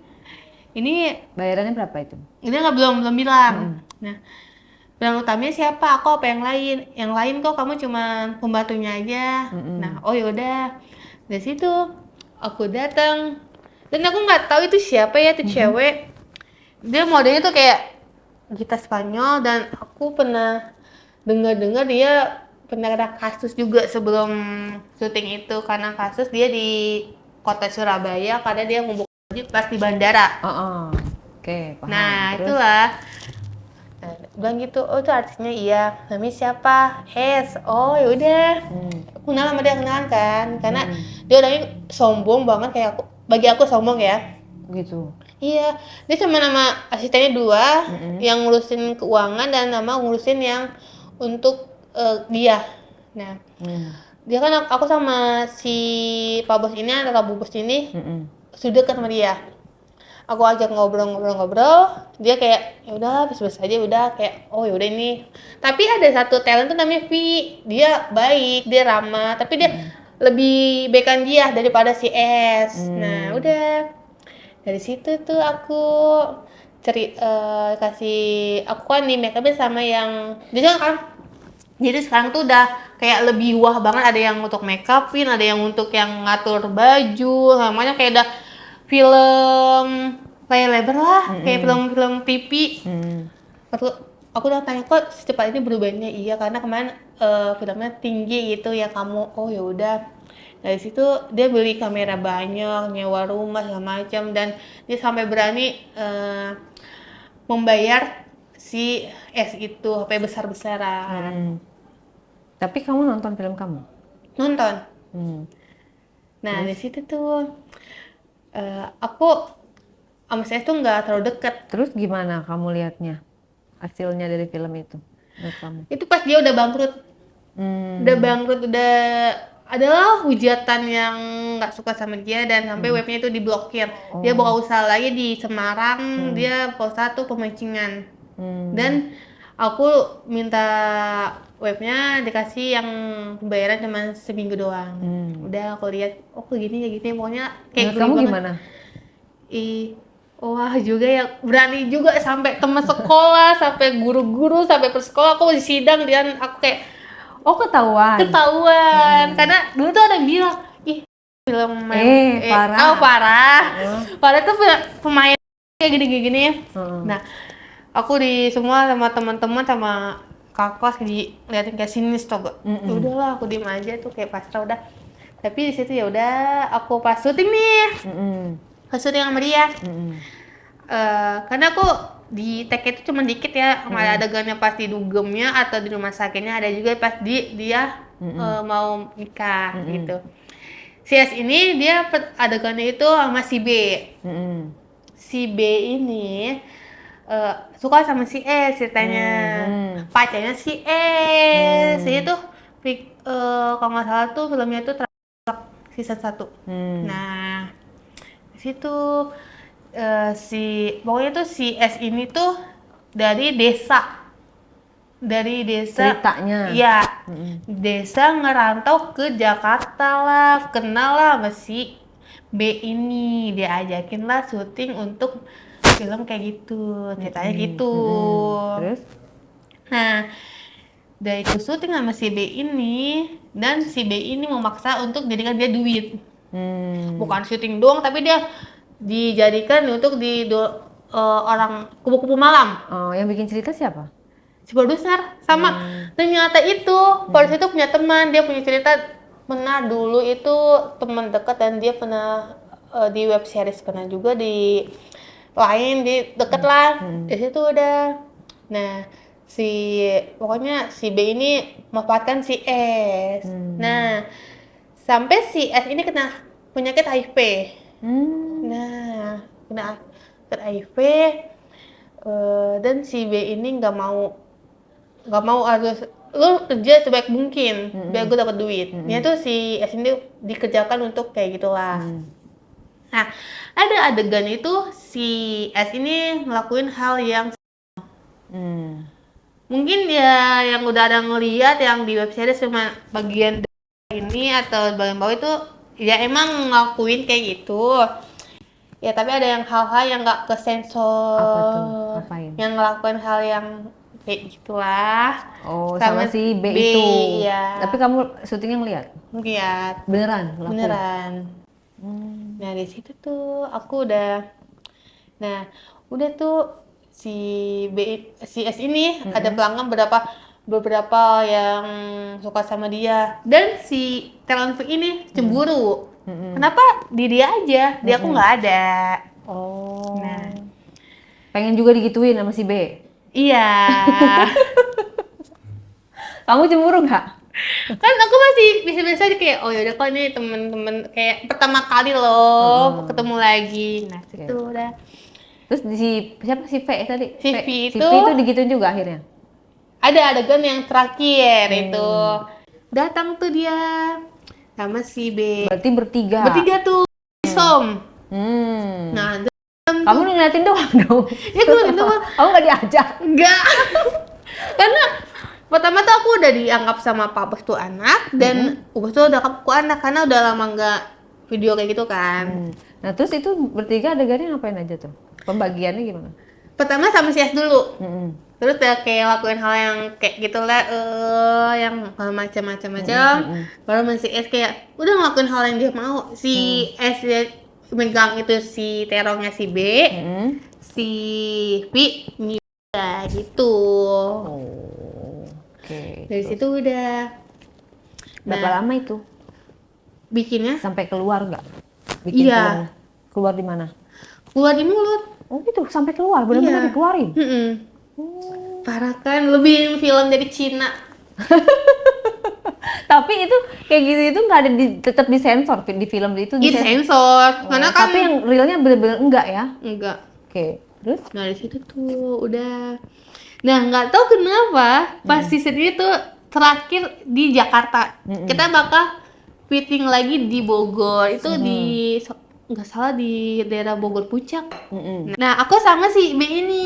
ini Bayarannya berapa itu? ini nggak belum bilang. Nah, peran utamanya siapa? Aku apa yang lain? Yang lain kok kamu cuma pembantunya aja. Nah, oh yaudah. Dari situ aku datang dan aku nggak tahu itu siapa ya, itu cewek. Dia modelnya tuh kayak Gita Spanyol dan aku pernah dengar dia pernah ada kasus juga sebelum syuting itu, karena kasus dia di kota Surabaya karena dia ngumpul pas di bandara. Oke, paham. Nah, terus? itulah. Nah, bilang gitu, oh itu artisnya iya. Namanya siapa? Hes. Oh yaudah. Aku kenal sama dia, kenalan kan. Karena dia orangnya sombong banget kayak aku. Bagi aku sombong ya. Gitu. Iya. Dia cuma nama asistennya 2, yang ngurusin keuangan dan nama ngurusin yang untuk dia. Nah, dia kan aku sama si Pak Bos ini, atau Bu Bos ini, sudah dekat sama dia. aku ajak ngobrol, dia kayak ya udah biasa aja, udah kayak oh ya udah ini. Tapi ada satu talent tuh namanya Vi, dia baik, dia ramah, tapi dia lebih baikan dia daripada si S. Nah udah dari situ tuh aku kasih, aku kan di make upin sama yang dia kan, jadi sekarang tuh udah kayak lebih wah banget, ada yang untuk make upin, ada yang untuk yang ngatur baju, namanya kayak udah film layar lebar lah, kayak film-film TV. Aku udah tanya kok secepat ini berubahnya. Iya karena kemarin filmnya tinggi gitu ya kamu. Oh ya udah. Dari situ dia beli kamera banyak, nyewa rumah segala macam, dan dia sampai berani membayar si S itu sampai besar-besaran. Tapi kamu nonton film kamu? Nonton. Nah di situ tuh aku sama saya tuh nggak terlalu deket. Terus gimana kamu lihatnya hasilnya dari film itu menurut kamu? Itu pas dia udah bangkrut. Udah bangkrut, udah adalah hujatan yang nggak suka sama dia, dan sampai webnya itu diblokir. Dia buka usaha lagi di Semarang, dia buka usaha tuh pemancingan. Dan aku minta webnya dikasih yang pembayaran cuma seminggu doang. Udah aku lihat, oh kayak gini, pokoknya kayak menurut kamu banget. gimana? Wah juga ya, berani juga sampai teman sekolah, sampai guru-guru, sampai persekolah aku di sidang, dan aku kayak ketahuan. Karena dulu tuh ada yang bilang, ih film Farah. Farah tuh pemain kayak gini-gini ya. Nah aku di semua sama teman-teman sama kakak kelas diliatin kayak sinis tau gak. Udahlah aku diem aja tuh kayak pasrah udah. Tapi di situ ya udah aku pas syuting nih, pas syuting sama dia. Karena aku di tag itu cuma dikit ya, ada adegannya pas di dugemnya atau di rumah sakitnya, ada juga pas dia mau nikah gitu. Si S ini dia adegannya itu sama si B. Si B ini suka sama si S ceritanya. Pacarnya si S. Itu kalau nggak salah tuh filmnya tuh season 1. Nah di situ pokoknya tuh si S ini tuh dari desa ceritanya. Iya. Desa ngerantau ke Jakarta lah, kenal lah sama si B ini, dia ajakin lah syuting untuk film kayak gitu, ceritanya gitu. Terus? Nah dari itu syuting sama si B ini, dan si B ini memaksa untuk jadikan dia duit. Bukan syuting doang, tapi dia dijadikan untuk orang kupu-kupu malam. Yang bikin cerita siapa? Si produser. Sama ternyata itu produser itu punya teman, dia punya cerita pernah dulu itu teman dekat, dan dia pernah di web series, pernah juga di lain di deket lah. Di situ udah. Nah pokoknya si B ini memanfaatkan si S. Nah sampai si S ini kena penyakit HIV. Nah kena HIV, dan si B ini nggak mau harus lu kerja sebaik mungkin biar gue dapat duit. Dia tuh si S ini dikerjakan untuk kayak gitulah. Nah ada adegan itu si S ini ngelakuin hal yang mungkin ya yang udah ada ngeliat yang di web series cuma bagian ini atau bagian bawah itu ya emang ngelakuin kayak gitu ya, tapi ada yang hal-hal yang nggak kesensor. Apa tuh? Ngapain? Yang ngelakuin hal yang kayak gitulah. Sama si B itu. Iya. Tapi kamu syutingnya ngeliat? Ngeliat. Beneran? Beneran. Nah di situ tuh aku udah, si S ini ada pelanggan beberapa yang suka sama dia, dan si talent ini cemburu. Kenapa di dia aja, di aku nggak ada. Nah pengen juga digituin sama si B? Iya. Kamu cemburu nggak? Kan aku masih biasa-biasa aja kayak oh yaudah kok ini temen-temen kayak pertama kali loh ketemu lagi. Nah itu udah. Terus siapa si V tadi? Si V itu digituin juga akhirnya? Ada adegan yang terakhir itu datang tuh dia sama si B. Berarti bertiga tuh Som. Nah Kamu ngeliatin doang dong. Ya gue itu mah Kamu nggak diajak? enggak. Karena pertama tuh aku udah dianggap sama Pak Bos tuh anak, dan Bos tuh udah aku anak karena udah lama nggak video kayak gitu kan. Nah terus itu bertiga adegannya ngapain aja tuh? Pembagiannya gimana? Pertama sama si S dulu. Mm-mm. Terus ya kayak lakuin hal yang kayak gitu lah, yang macam-macam. Baru masih S kayak udah ngelakuin hal yang dia mau. Si S dia megang itu si terongnya si B, si B udah gitu. Oh, oke. Dari situ udah. Berapa lama itu? Bikinnya Sampai keluar nggak? Bikin Iya. film? Keluar di mana? keluar di mulut. Oh gitu, sampai keluar, benar-benar Iya. dikeluarin. Parah kan, lebih film dari Cina. Tapi itu kayak gitu itu nggak ada tetap disensor di film itu Itu disensor. sensor, karena kan Tapi yang realnya bener-bener enggak ya? enggak. Oke, terus? Nah dari situ tuh udah. Nah nggak tahu kenapa pas season ini tuh terakhir di Jakarta. Kita bakal fitting lagi di Bogor. Itu di nggak salah di daerah Bogor Puncak. Nah aku sama si B ini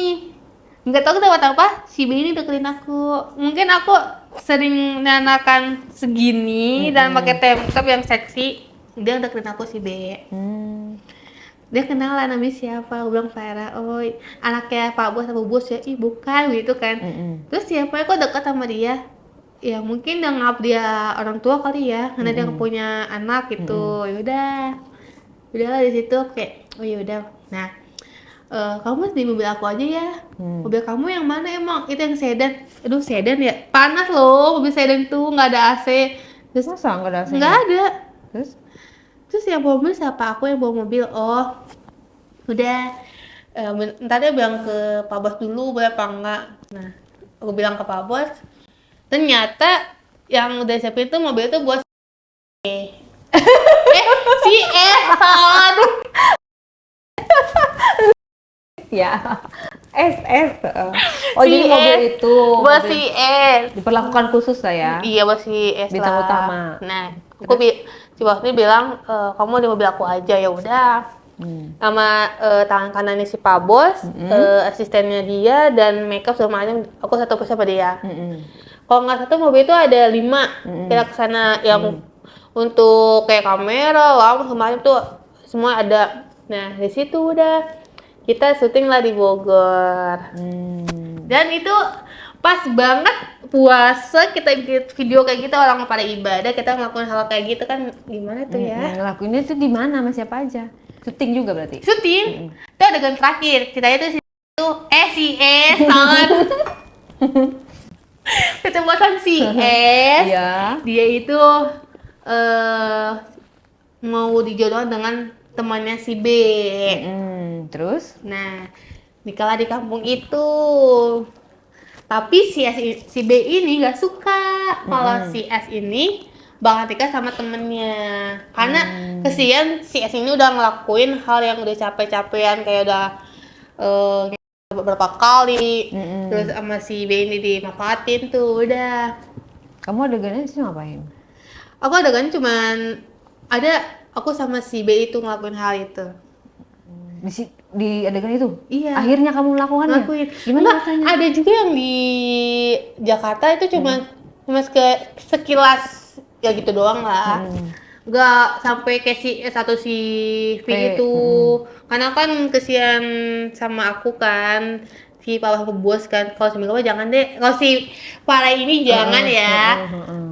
nggak tahu kenapa apa si B ini deketin aku. Mungkin aku sering nanakan segini dan pakai tank top yang seksi. Dia deketin aku si B. Dia kenalan namanya siapa, aku bilang Farah. Oh anaknya Pak Bos sama Bos ya. Ih bukan gitu kan. Terus siapa kok dekat sama dia? Ya mungkin udah nganggap dia orang tua kali ya, karena dia punya anak gitu. Ya udahlah di situ kayak oh ya udah. Nah kamu di mobil aku aja ya. Mobil kamu yang mana emang? Itu yang sedan. Aduh sedan ya, panas loh mobil sedan tuh, nggak ada AC. Terus Masa nggak ada AC-nya? nggak ada. Terus Yang bawa mobil siapa? Aku yang bawa mobil. Oh udah. Ntar dia bilang ke Pak Bos dulu boleh apa enggak. Nah aku bilang ke Pak Bos, ternyata yang udah siapin itu mobil itu buat si salah. Aduh. ya, S. Oh Si jadi mobil S. itu Buat mobil si S. diperlakukan khusus lah ya. Iya buat si S Bintang lah. utama. Nah aku si Bos ini bilang kamu di mobil aku aja. Ya udah. Sama tangan kanannya si Pak Bos, asistennya dia, dan makeup sama macam aku satu persatu sama dia. Kalau nggak satu mobil itu ada 5 kita kesana yang untuk kayak kamera, lampu semacam tuh semua ada. Nah di situ udah kita syuting lah di Bogor. Dan itu pas banget puasa kita bikin video kayak gitu, orang pada ibadah kita ngelakuin hal kayak gitu kan gimana tuh ya? Ngelakuinnya tuh di mana sama siapa aja? Syuting juga berarti? Syuting. Itu adegan terakhir ceritanya tuh si S sangat kecepatan si S. Iya. Dia itu mau dijodohin dengan temannya si B. Terus? Nah, nikahlah di kampung itu. Tapi si B ini nggak suka kalau si S ini bakal nikah sama temennya. Karena kesian si S ini udah ngelakuin hal yang udah capek-capean, kayak udah beberapa kali. Terus sama si B ini dimanfaatin tuh, udah. Kamu adegannya sih ngapain? Aku adegannya cuman ada aku sama si B itu ngelakuin hal itu. Di adegan itu? Iya. Akhirnya kamu melakukannya? Ngelakuin. Gimana Enggak, rasanya? ada juga yang di Jakarta itu cuma sekilas ya gitu doang lah. Enggak sampai kayak si S1 si V itu. Karena kan kesian sama aku kan. Si Pak Bos kan, kalau si Mega jangan deh, kalau si Farah ini jangan ya,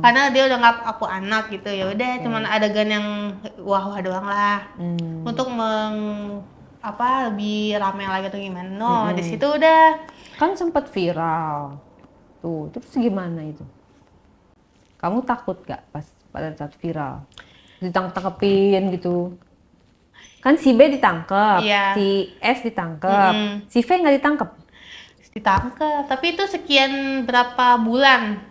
karena dia udah nggak aku anak gitu. Ya udah cuman adegan yang wah doang lah, untuk lebih ramai lagi atau gimana. No, di situ udah Kan sempat viral tuh, terus gimana itu? Kamu takut gak pas pada saat viral ditangkepin gitu? Kan si B ditangkep, Iya. si S ditangkep, si V nggak ditangkep. ditangkap. Tapi itu sekian berapa bulan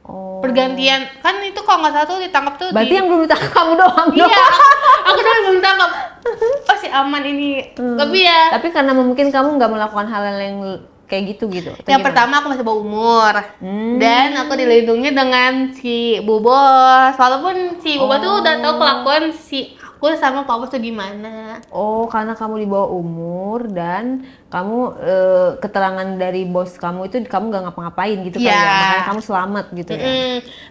Oh. pergantian kan, itu kalau nggak salah tuh ditangkap tuh Berarti yang belum ditangkap kamu doang. iya, aku tuh belum ditangkap. Oh si aman ini. Tapi ya Tapi karena mungkin kamu nggak melakukan hal yang kayak gitu atau yang gimana? pertama aku masih bawah umur, dan aku dilindungi dengan si Bu Bos. Walaupun si Bu Bos tuh udah tahu kelakuan si aku sama Pak Bos tuh gimana. Oh, karena kamu di bawah umur dan kamu keterangan dari bos kamu itu kamu nggak ngapa-ngapain gitu kali Iya. ya, makanya kamu selamat gitu ya.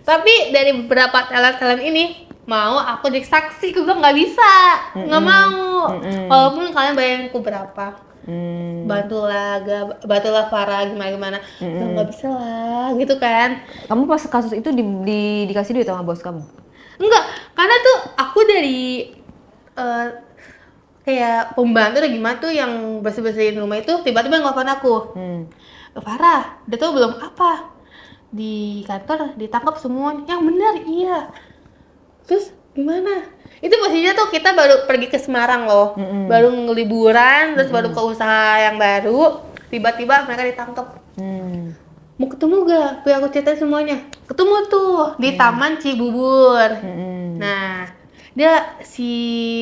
Tapi dari beberapa talent-talent ini mau aku jadi saksi, aku bilang nggak bisa, nggak mau. Walaupun kalian bayarin aku berapa, bantulah Farah gimana, nggak bisa lah, gitu kan. Kamu pas kasus itu dikasih duit sama bos kamu? Enggak, karena tuh aku dari eh, kayak pembantu atau gimana tuh yang bersih-bersihin rumah itu tiba-tiba nelfon aku. Farah, udah tau belum apa? Di kantor ditangkap semua. Yang benar, iya. Terus gimana? Itu posisinya tuh kita baru pergi ke Semarang loh. Baru ngeliburan, terus baru ke usaha yang baru. Tiba-tiba mereka ditangkap. Mau ketemu gak? Biar aku ceritain semuanya. Ketemu tuh di Taman Cibubur. Nah, dia si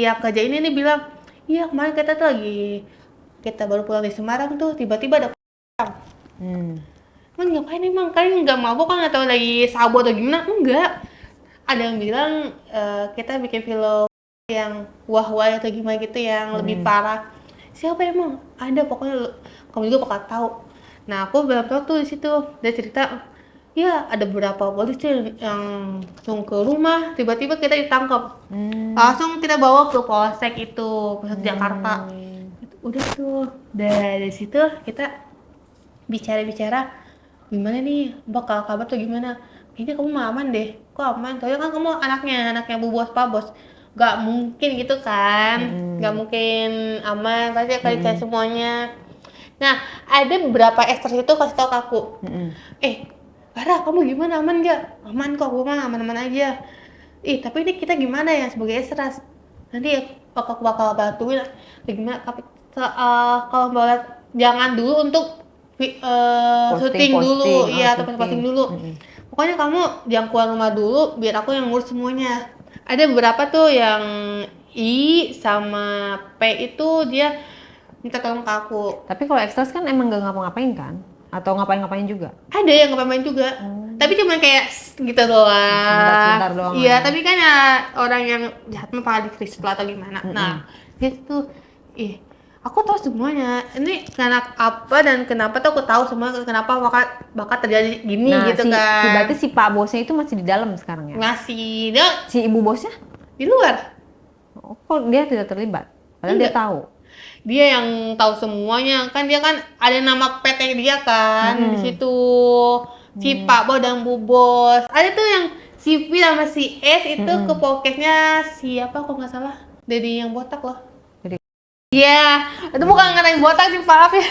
yang kerja ini nih bilang, iya kemarin kita baru pulang di Semarang tuh, tiba-tiba ada Emang ngapain emang? Kalian nggak mabuk kan atau lagi sabu atau gimana? Enggak. Ada yang bilang kita bikin film yang wah-wah atau gimana gitu yang lebih parah. Siapa emang? Ada, pokoknya kamu juga bakal tahu. Nah, aku bilang tuh di situ, dia cerita, ya ada beberapa polisi yang langsung ke rumah, tiba-tiba kita ditangkap. Langsung kita bawa ke Polsek itu, Polsek Jakarta. Udah tuh, dari situ kita bicara-bicara, gimana nih, bakal kabar tuh gimana? Kayaknya kamu mah aman deh, kok aman? Soalnya kan kamu anaknya Bu Bos, Pak Bos. Gak mungkin gitu kan, gak mungkin aman, pasti akan dicari semuanya. Nah, ada beberapa ekstras itu kasih tau ke aku. Farah, kamu gimana, aman gak? Aman kok, gue mah aman-aman aja. Tapi ini kita gimana ya sebagai ekstras? Nanti aku bakal bantuin. Gimana? Kalau boleh jangan dulu untuk syuting dulu, iya, atau posting dulu. Pokoknya kamu jangan keluar rumah dulu, biar aku yang ngurus semuanya. Ada beberapa tuh yang I sama P itu dia minta tolong ke aku. Tapi kalau ekstras kan emang gak ngapa-ngapain kan? Atau ngapain-ngapain juga? Ada yang ngapain juga. Tapi cuma kayak gitu doang. Sebentar doang. Iya, tapi kan ya orang yang jahat mah pada di-crispla atau gimana. Nah, gitu. Aku tahu semuanya. Ini karena apa dan kenapa tuh aku tahu semua kenapa bakal terjadi gini gitu kan. Berarti si Pak Bosnya itu masih di dalam sekarang ya? Masih. Dia Si ibu bosnya? di luar. Oh, kok dia tidak terlibat? Padahal dia tahu. Dia yang tahu semuanya kan, dia kan ada nama PT dia kan di situ. Si Pak Bos dan Bu Bos. Ada tuh yang si V sama si S itu ke poketnya siapa kok nggak salah, Dedi yang botak loh. Iya, itu bukan ngatain botak sih, maaf ya.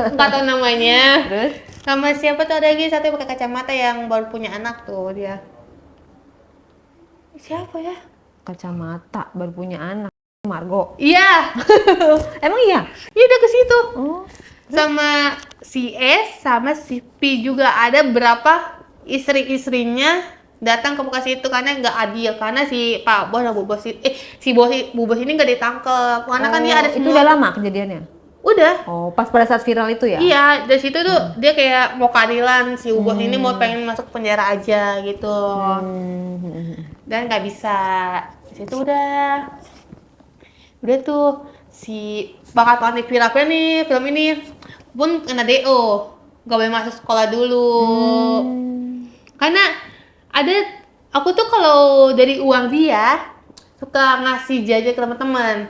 Nggak tahu namanya. Terus? Sama siapa tuh ada lagi satu yang pakai kacamata yang baru punya anak tuh dia. Siapa ya? Kacamata baru punya anak. Margo. Iya. Emang iya? Iya udah ke situ. Oh. Sama si S sama si P juga ada berapa istri-istrinya datang ke Bekasi itu karena nggak adil, karena si Pak Bos dan Bu Bos Bu Bos ini nggak ditangkap karena kan dia ada itu semua. udah lama kejadiannya? Udah. Oh, pas pada saat viral itu ya? Iya, dari situ tuh dia kayak mau keadilan, si Bu Bos ini mau pengen masuk penjara aja gitu. Dan nggak bisa. Di situ udah tuh si bakat banget viralnya nih film ini pun kena DO, nggak boleh masuk sekolah dulu. Karena aku tuh kalau dari uang dia suka ngasih jajan ke teman-teman.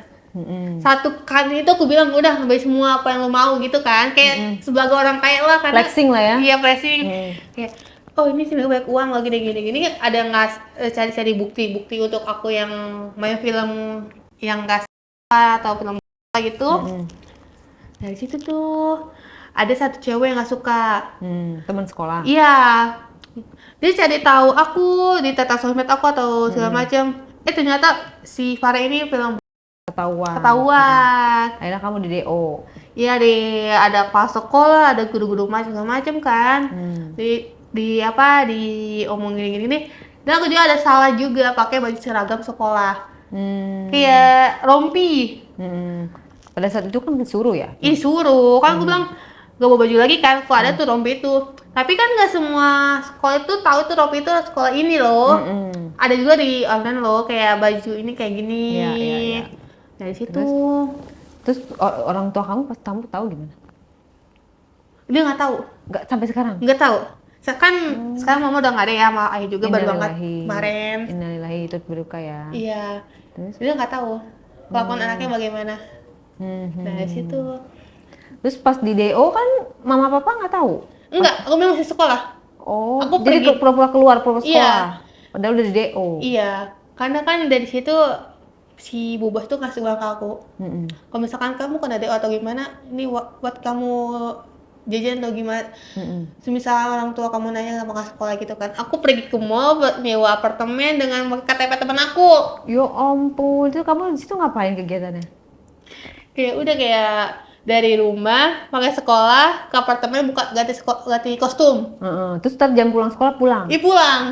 Satu kali itu aku bilang udah ngambil semua apa yang lo mau gitu kan, kayak sebagai orang kaya lah, karena flexing lah ya. Iya, flexing. Kayak ini sih banyak uang lo gini ada cari bukti untuk aku yang main film yang nggak atau film gitu. Dari situ tuh ada satu cewek yang nggak suka. Teman sekolah. Iya, dia cari tahu aku di tata sosmed aku atau segala macam. Ternyata si Farah ini film ketahuan. Akhirnya kamu di DO. Iya, ada kepala sekolah, ada guru-guru segala macam kan. Diomongin gini. Dan aku juga ada salah juga pakai baju seragam sekolah. Kayak rompi. Pada saat itu kan disuruh ya? Suruh. Kan aku bilang gak bawa baju lagi kan, kok ada tuh rompi itu. Tapi kan nggak semua sekolah itu tahu tuh rompi itu sekolah ini loh. Ada juga di online loh, kayak baju ini kayak gini. Iya. Dari situ. Terus orang tua kamu pas kamu tahu gimana? Dia nggak tahu. Nggak sampai sekarang? Nggak tahu. Sekarang mama udah nggak ada ya, sama ayah juga baru banget kemarin. Innalillahi itu berduka ya. Iya. Terus dia nggak tahu kelakuan anaknya bagaimana. Dari situ. Terus pas di DO kan mama papa nggak tahu? Enggak, aku memang masih sekolah. Oh, aku jadi pura-pura keluar sekolah. Iya. Padahal udah di DO. Iya, karena kan dari situ si Bu Bos tuh ngasih uang ke aku. Kalau misalkan kamu kena DO atau gimana, ini buat kamu jajan atau gimana. Semisal orang tua kamu nanya sama ke sekolah gitu kan, aku pergi ke mall buat nyewa apartemen dengan KTP teman aku. Yo ampun, itu kamu di situ ngapain kegiatannya? Kayak dari rumah pakai sekolah ke apartemen buka ganti kostum. Terus ntar jam pulang sekolah pulang? Iya pulang.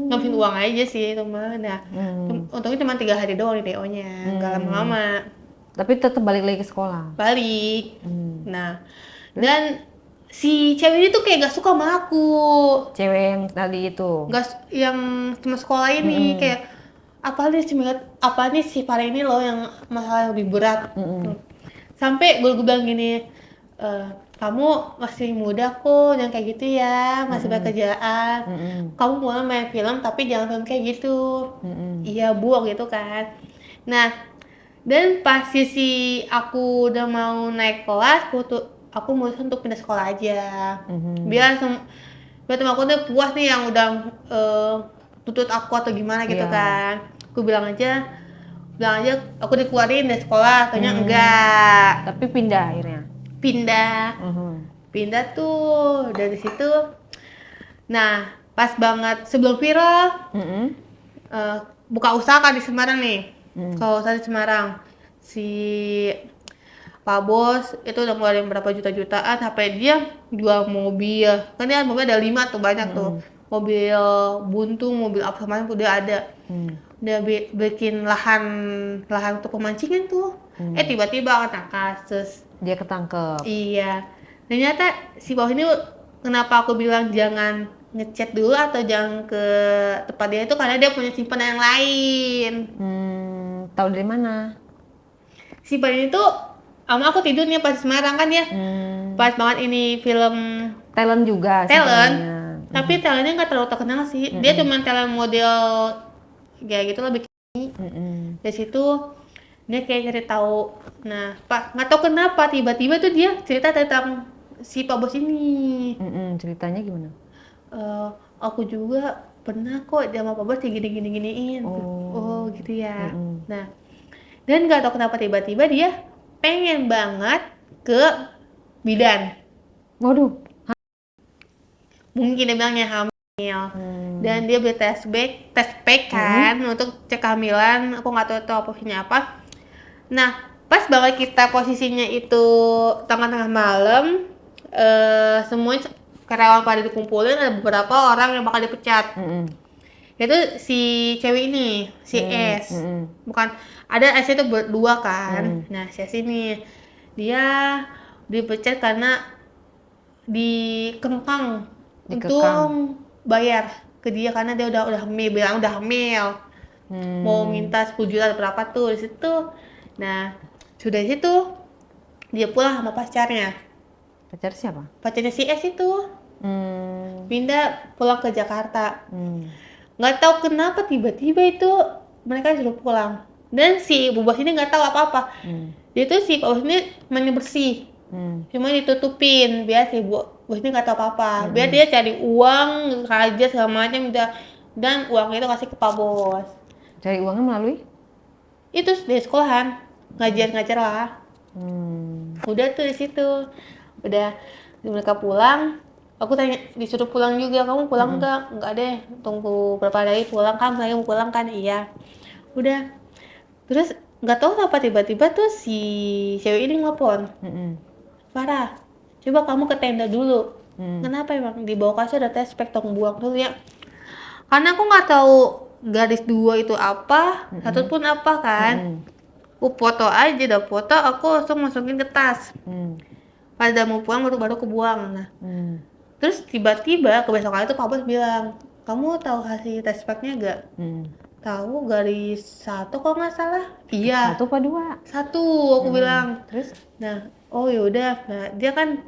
Ngabisin uang aja sih itu mah. Nah, untungnya cuma 3 hari doang di DO-nya, nggak lama-lama. Tapi tetap balik lagi ke sekolah? Balik. Nah, dan si cewek ini tuh kayak gak suka sama aku. Cewek yang tadi itu? Yang cuma sekolah ini, kayak apa nih si Farah ini loh yang masalah lebih berat. Sampai gue bilang gini, kamu masih muda kok, jangan kayak gitu ya, masih banyak kerjaan. Kamu mau main film tapi jangan film kayak gitu. Iya Bu, gitu kan. Nah, dan pas sisi aku udah mau naik kelas, aku memutuskan untuk pindah sekolah aja. Biar temen aku tuh puas nih yang udah tuntut aku atau gimana gitu kan. Aku bilang aja aku dikeluarin dari sekolah, ternyata enggak. Tapi pindah akhirnya? Pindah tuh dari situ. Nah, pas banget sebelum viral, buka usaha kan di Semarang nih. Kalau usaha di Semarang, si Pak Bos itu udah ngeluarin berapa juta-jutaan sampai dia jual mobil. Kan dia mobil ada 5 tuh, banyak tuh. Mobil buntung, mobil apa macam tuh dia ada. Dia bikin lahan untuk pemancingan tuh. Tiba-tiba kena kasus. Dia ketangkep. Iya. Ternyata si bawah ini, kenapa aku bilang jangan ngechat dulu atau jangan ke tempat dia itu, karena dia punya simpanan yang lain. Tahu dari mana? Simpanan itu sama aku tidur nih pas di Semarang kan ya. Pas banget ini film talent juga. Tapi talentnya nggak terlalu terkenal sih. Dia cuma talent model kayak gitu lah bikini. Dari situ dia kayak cari tahu. Nah, Pak, nggak tahu kenapa tiba-tiba tuh dia cerita tentang si Pak Bos ini. Ceritanya gimana? Aku juga pernah kok sama Pak Bos giniin. Oh gitu ya. Nah, dan nggak tahu kenapa tiba-tiba dia pengen banget ke bidan. Waduh. Mungkin dia bilangnya hamil. Dan dia beli tes pack kan untuk cek kehamilan. Aku nggak tahu posisinya apa. Nah, pas banget kita posisinya itu tengah-tengah malam, semuanya karyawan pada dikumpulin, ada beberapa orang yang bakal dipecat. Yaitu si cewek ini, si S. Bukan, ada S itu berdua kan. Nah, si S ini dia dipecat karena dikekang untuk bayar ke dia karena dia udah hamil. Mau minta 10 juta atau berapa tuh di situ. Nah, sudah di situ dia pulang sama pacarnya. Pacar siapa? Pacarnya si S itu. Pindah pulang ke Jakarta. Nggak tahu kenapa tiba-tiba itu mereka suruh pulang. Dan si Bu Bos ini nggak tahu apa-apa. Dia tuh si Pak Bos ini main bersih. Cuma ditutupin biar si Bu Bos ini nggak tahu apa-apa. Biar dia cari uang, kerja segala macam, dan uangnya itu kasih ke Pak Bos. Cari uangnya melalui? Itu di sekolahan, ngajar lah. Udah tuh di situ. Udah mereka pulang. Aku tanya, disuruh pulang juga, kamu pulang enggak? Enggak deh, tunggu berapa hari pulang kan, saya mau pulang kan, iya. Udah. Terus nggak tahu kenapa tiba-tiba tuh si cewek ini nelfon. Farah, coba kamu ke tenda dulu. Kenapa emang? Di bawah kasur ada tes pack, tolong buang dulu ya. Karena aku nggak tahu garis 2 itu apa, 1 pun apa kan. Aku foto aja, udah foto, aku langsung masukin ke tas. Pas udah mau pulang baru kebuang. Nah, terus tiba-tiba kebesokan itu Pak Bos bilang, kamu tahu hasil tes speknya gak? Tahu, garis 1 kalau nggak salah. Iya. 1 apa 2? 1 aku bilang. Terus? Nah, oh yaudah. Nah, dia kan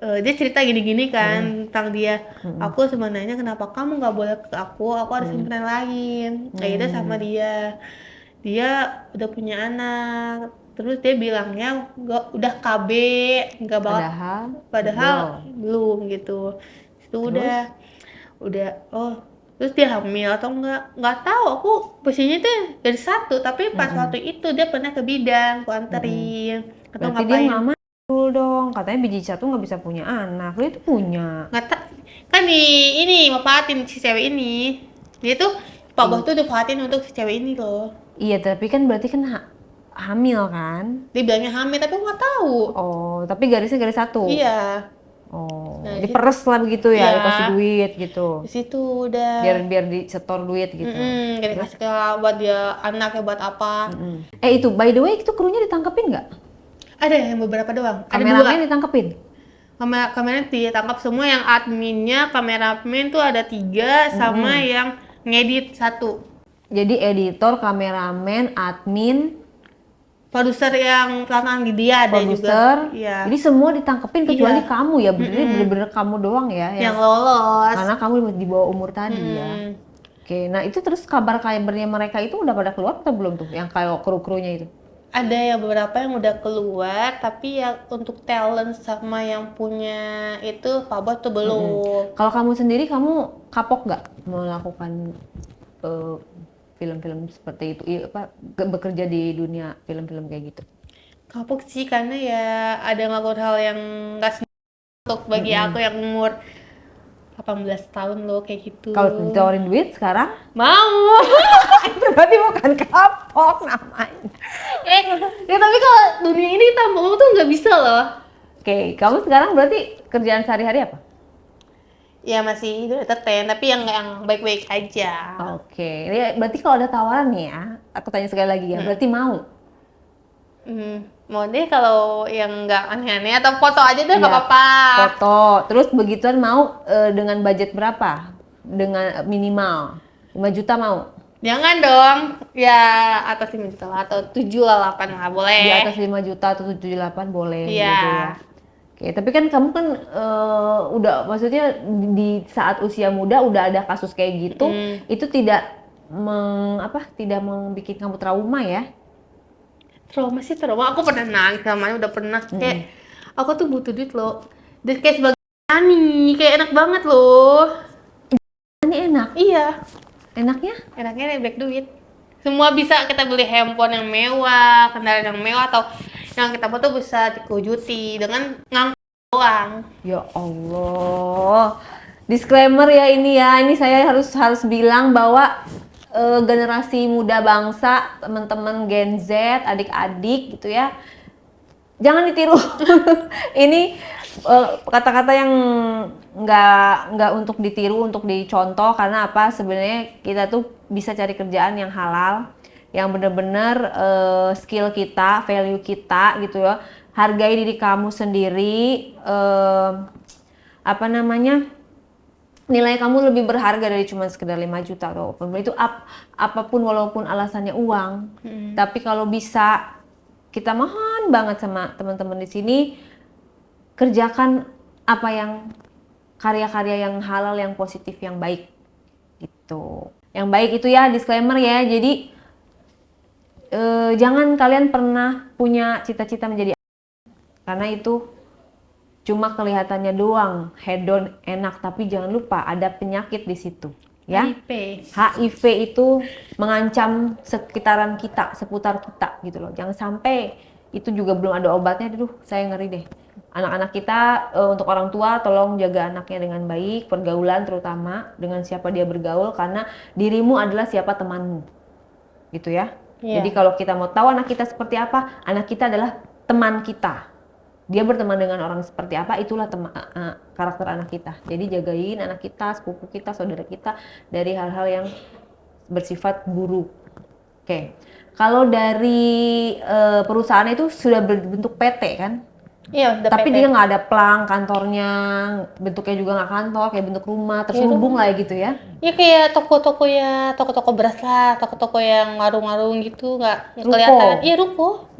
dia cerita gini-gini kan tentang dia. Aku sebenarnya kenapa kamu nggak boleh ke aku ada simpenan lain. Akhirnya sama dia. Dia udah punya anak. Terus dia bilangnya udah KB, nggak banget. Padahal belum gitu. Itu udah terus dia hamil atau nggak tahu, aku posisinya tuh dari 1, tapi pas waktu itu dia pernah ke bidan, aku anterin atau berarti ngapain. dia nggak mandul dong, katanya biji 1 nggak bisa punya anak, dia tuh punya. Nggak kan ini manfaatin si cewek ini, dia tuh Pak Bos tuh manfaatin untuk si cewek ini loh. Iya, tapi kan berarti kan hamil kan? Dia bilangnya hamil tapi aku nggak tahu. Oh, tapi garisnya garis 1. Iya. Oh, diperes lah begitu ya, dikasih duit gitu. Di situ udah. Biar disetor duit gitu. Kayak dikasih ke buat dia anaknya buat apa. Itu by the way itu krunya ditangkepin nggak? Ada yang beberapa doang. Kameramen ditangkepin? Kameramen ditangkap semua, yang adminnya, kameramen tuh ada 3, sama yang ngedit 1. Jadi editor, kameramen, admin, produser yang pelataran di dia ada juga. Iya. Jadi semua ditangkepin kecuali kamu ya, bener-bener kamu doang ya yang lolos. Karena kamu di bawah umur tadi ya. Oke, nah itu terus kabarnya mereka itu udah pada keluar atau belum tuh? Yang kayak kru-krunya itu? Ada ya beberapa yang udah keluar, tapi ya untuk talent sama yang punya itu Pak Bos tuh belum. Kalau kamu sendiri, kamu kapok nggak melakukan film-film seperti itu, bekerja di dunia film-film kayak gitu? Kapok sih, karena ya ada ngelakuin hal yang nggak untuk bagi aku yang umur 18 tahun loh, kayak gitu. Kalau ditawarin duit sekarang? Mau. Itu berarti bukan kapok namanya. Ya tapi kalau dunia ini tanpa uang tuh nggak bisa loh. Oke, kamu sekarang berarti kerjaan sehari-hari apa? Ya masih itu entertain, tapi yang baik-baik aja. Oke, ya, berarti kalau ada tawaran nih ya, aku tanya sekali lagi ya, berarti mau? Mau deh kalau yang nggak aneh-aneh, atau foto aja deh nggak apa-apa. Foto, terus begituan mau dengan budget berapa? Dengan minimal 5 juta mau? Jangan dong, ya atas 5 juta lah, atau 7 lah, 8 lah, boleh. Di atas 5 juta atau 7, 8 boleh gitu ya. Oke, tapi kan kamu kan udah, maksudnya di saat usia muda udah ada kasus kayak gitu, itu tidak tidak membuat kamu trauma ya? Trauma sih trauma, aku pernah nangis namanya, udah pernah kayak aku tuh butuh duit loh, dan kayak sebagai Ani, kayak enak banget loh. Ini enak? Iya. Enaknya? Enaknya banyak duit. Semua bisa kita beli handphone yang mewah, kendaraan yang mewah, atau yang kita foto bisa dikujuti dengan ngangkut doang. Ya Allah. Disclaimer ya ini ya. Ini saya harus bilang bahwa generasi muda bangsa, teman-teman Gen Z, adik-adik gitu ya. Jangan ditiru. Ini kata-kata yang nggak untuk ditiru, untuk dicontoh, karena apa? Sebenarnya kita tuh bisa cari kerjaan yang halal, yang benar-benar skill kita, value kita gitu ya. Hargai diri kamu sendiri, nilai kamu lebih berharga dari cuma sekedar 5 juta atau itu apapun, walaupun alasannya uang. Tapi kalau bisa, kita mohon banget sama teman-teman di sini, kerjakan apa yang karya-karya yang halal, yang positif, yang baik gitu. Yang baik itu ya, disclaimer ya. Jadi jangan kalian pernah punya cita-cita menjadi, karena itu cuma kelihatannya doang hedon enak, tapi jangan lupa ada penyakit di situ ya. HIV itu mengancam sekitaran kita, seputar kita gitu loh. Jangan sampai itu juga belum ada obatnya. Aduh, saya ngeri deh. Anak-anak kita, untuk orang tua tolong jaga anaknya dengan baik, pergaulan terutama dengan siapa dia bergaul, karena dirimu adalah siapa temanmu gitu ya. Jadi kalau kita mau tahu anak kita seperti apa, anak kita adalah teman kita. Dia berteman dengan orang seperti apa, itulah karakter anak kita. Jadi jagain anak kita, sepupu kita, saudara kita dari hal-hal yang bersifat buruk. Oke. Kalau dari perusahaan itu sudah berbentuk PT kan? Iya, udah Tapi PP. dia nggak ada plang kantornya, bentuknya juga nggak kantor, kayak bentuk rumah, terselubung lah ya gitu ya. Ya kayak toko-toko beras lah, toko-toko yang warung-warung gitu, nggak Ruko. kelihatan. Iya, ruko.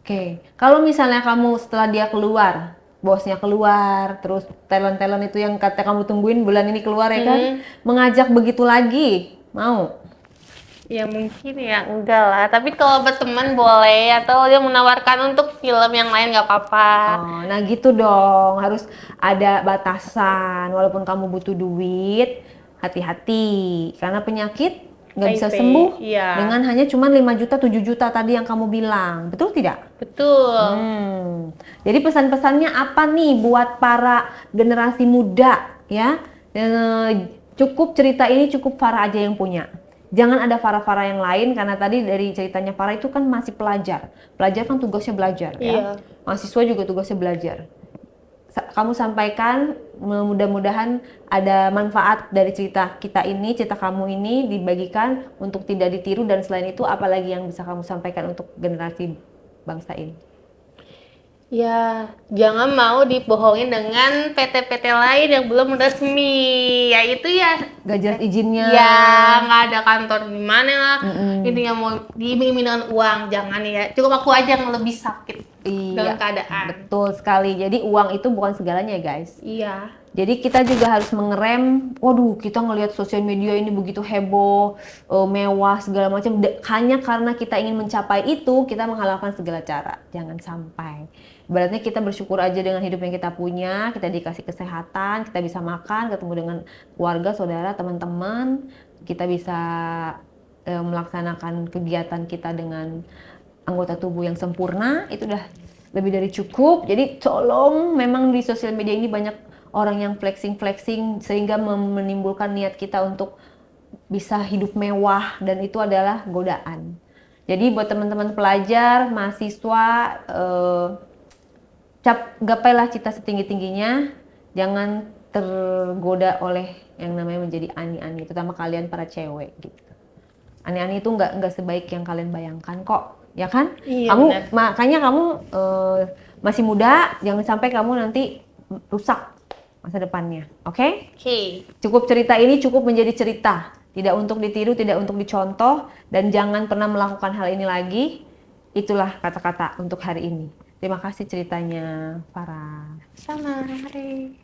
Oke, kalau misalnya kamu setelah dia keluar, bosnya keluar, terus talent-talent itu yang kata kamu tungguin bulan ini keluar ya kan, mengajak begitu lagi, mau? Ya mungkin ya enggak lah, tapi kalau berteman boleh, atau dia menawarkan untuk film yang lain nggak apa-apa. Oh, nah gitu dong, harus ada batasan. Walaupun kamu butuh duit, hati-hati. Karena penyakit nggak bisa HIV, sembuh iya. dengan hanya cuma 5 juta, 7 juta tadi yang kamu bilang. Betul tidak? Betul. Jadi pesan-pesannya apa nih buat para generasi muda ya? Cukup cerita ini cukup Farah aja yang punya. Jangan ada Farah-Farah yang lain karena tadi dari ceritanya Farah itu kan masih pelajar. Pelajar kan tugasnya belajar ya. Iya. Mahasiswa juga tugasnya belajar. Kamu sampaikan mudah-mudahan ada manfaat dari cerita kita ini, cerita kamu ini dibagikan untuk tidak ditiru dan selain itu apalagi yang bisa kamu sampaikan untuk generasi bangsa ini. Ya, jangan mau dibohongin dengan PT-PT lain yang belum resmi. Ya itu ya, Gak jelas izinnya. ya nggak ada kantor di mana lah. Intinya mau diiming-iming dengan uang, jangan ya. Cukup aku aja yang lebih sakit dengan Iya, keadaan. betul sekali. Jadi uang itu bukan segalanya guys. Iya. Jadi kita juga harus mengerem, waduh kita ngelihat sosial media ini begitu heboh, mewah segala macam. Hanya karena kita ingin mencapai itu, kita menghalalkan segala cara. Jangan sampai. Ibaratnya kita bersyukur aja dengan hidup yang kita punya, kita dikasih kesehatan, kita bisa makan, ketemu dengan keluarga, saudara, teman-teman, kita bisa melaksanakan kegiatan kita dengan anggota tubuh yang sempurna, itu udah lebih dari cukup. Jadi tolong, memang di sosial media ini banyak orang yang flexing sehingga menimbulkan niat kita untuk bisa hidup mewah dan itu adalah godaan. Jadi buat teman-teman pelajar, mahasiswa, gapailah cita setinggi-tingginya, jangan tergoda oleh yang namanya menjadi ani-ani, terutama kalian para cewek gitu. Ani-ani itu nggak sebaik yang kalian bayangkan kok, ya kan? Iya, Kamu benar. makanya kamu masih muda, jangan sampai kamu nanti rusak masa depannya, oke? Oke. Cukup cerita ini cukup menjadi cerita, tidak untuk ditiru, tidak untuk dicontoh, dan jangan pernah melakukan hal ini lagi. Itulah kata-kata untuk hari ini. Terima kasih ceritanya, Farah. Sama. Mari.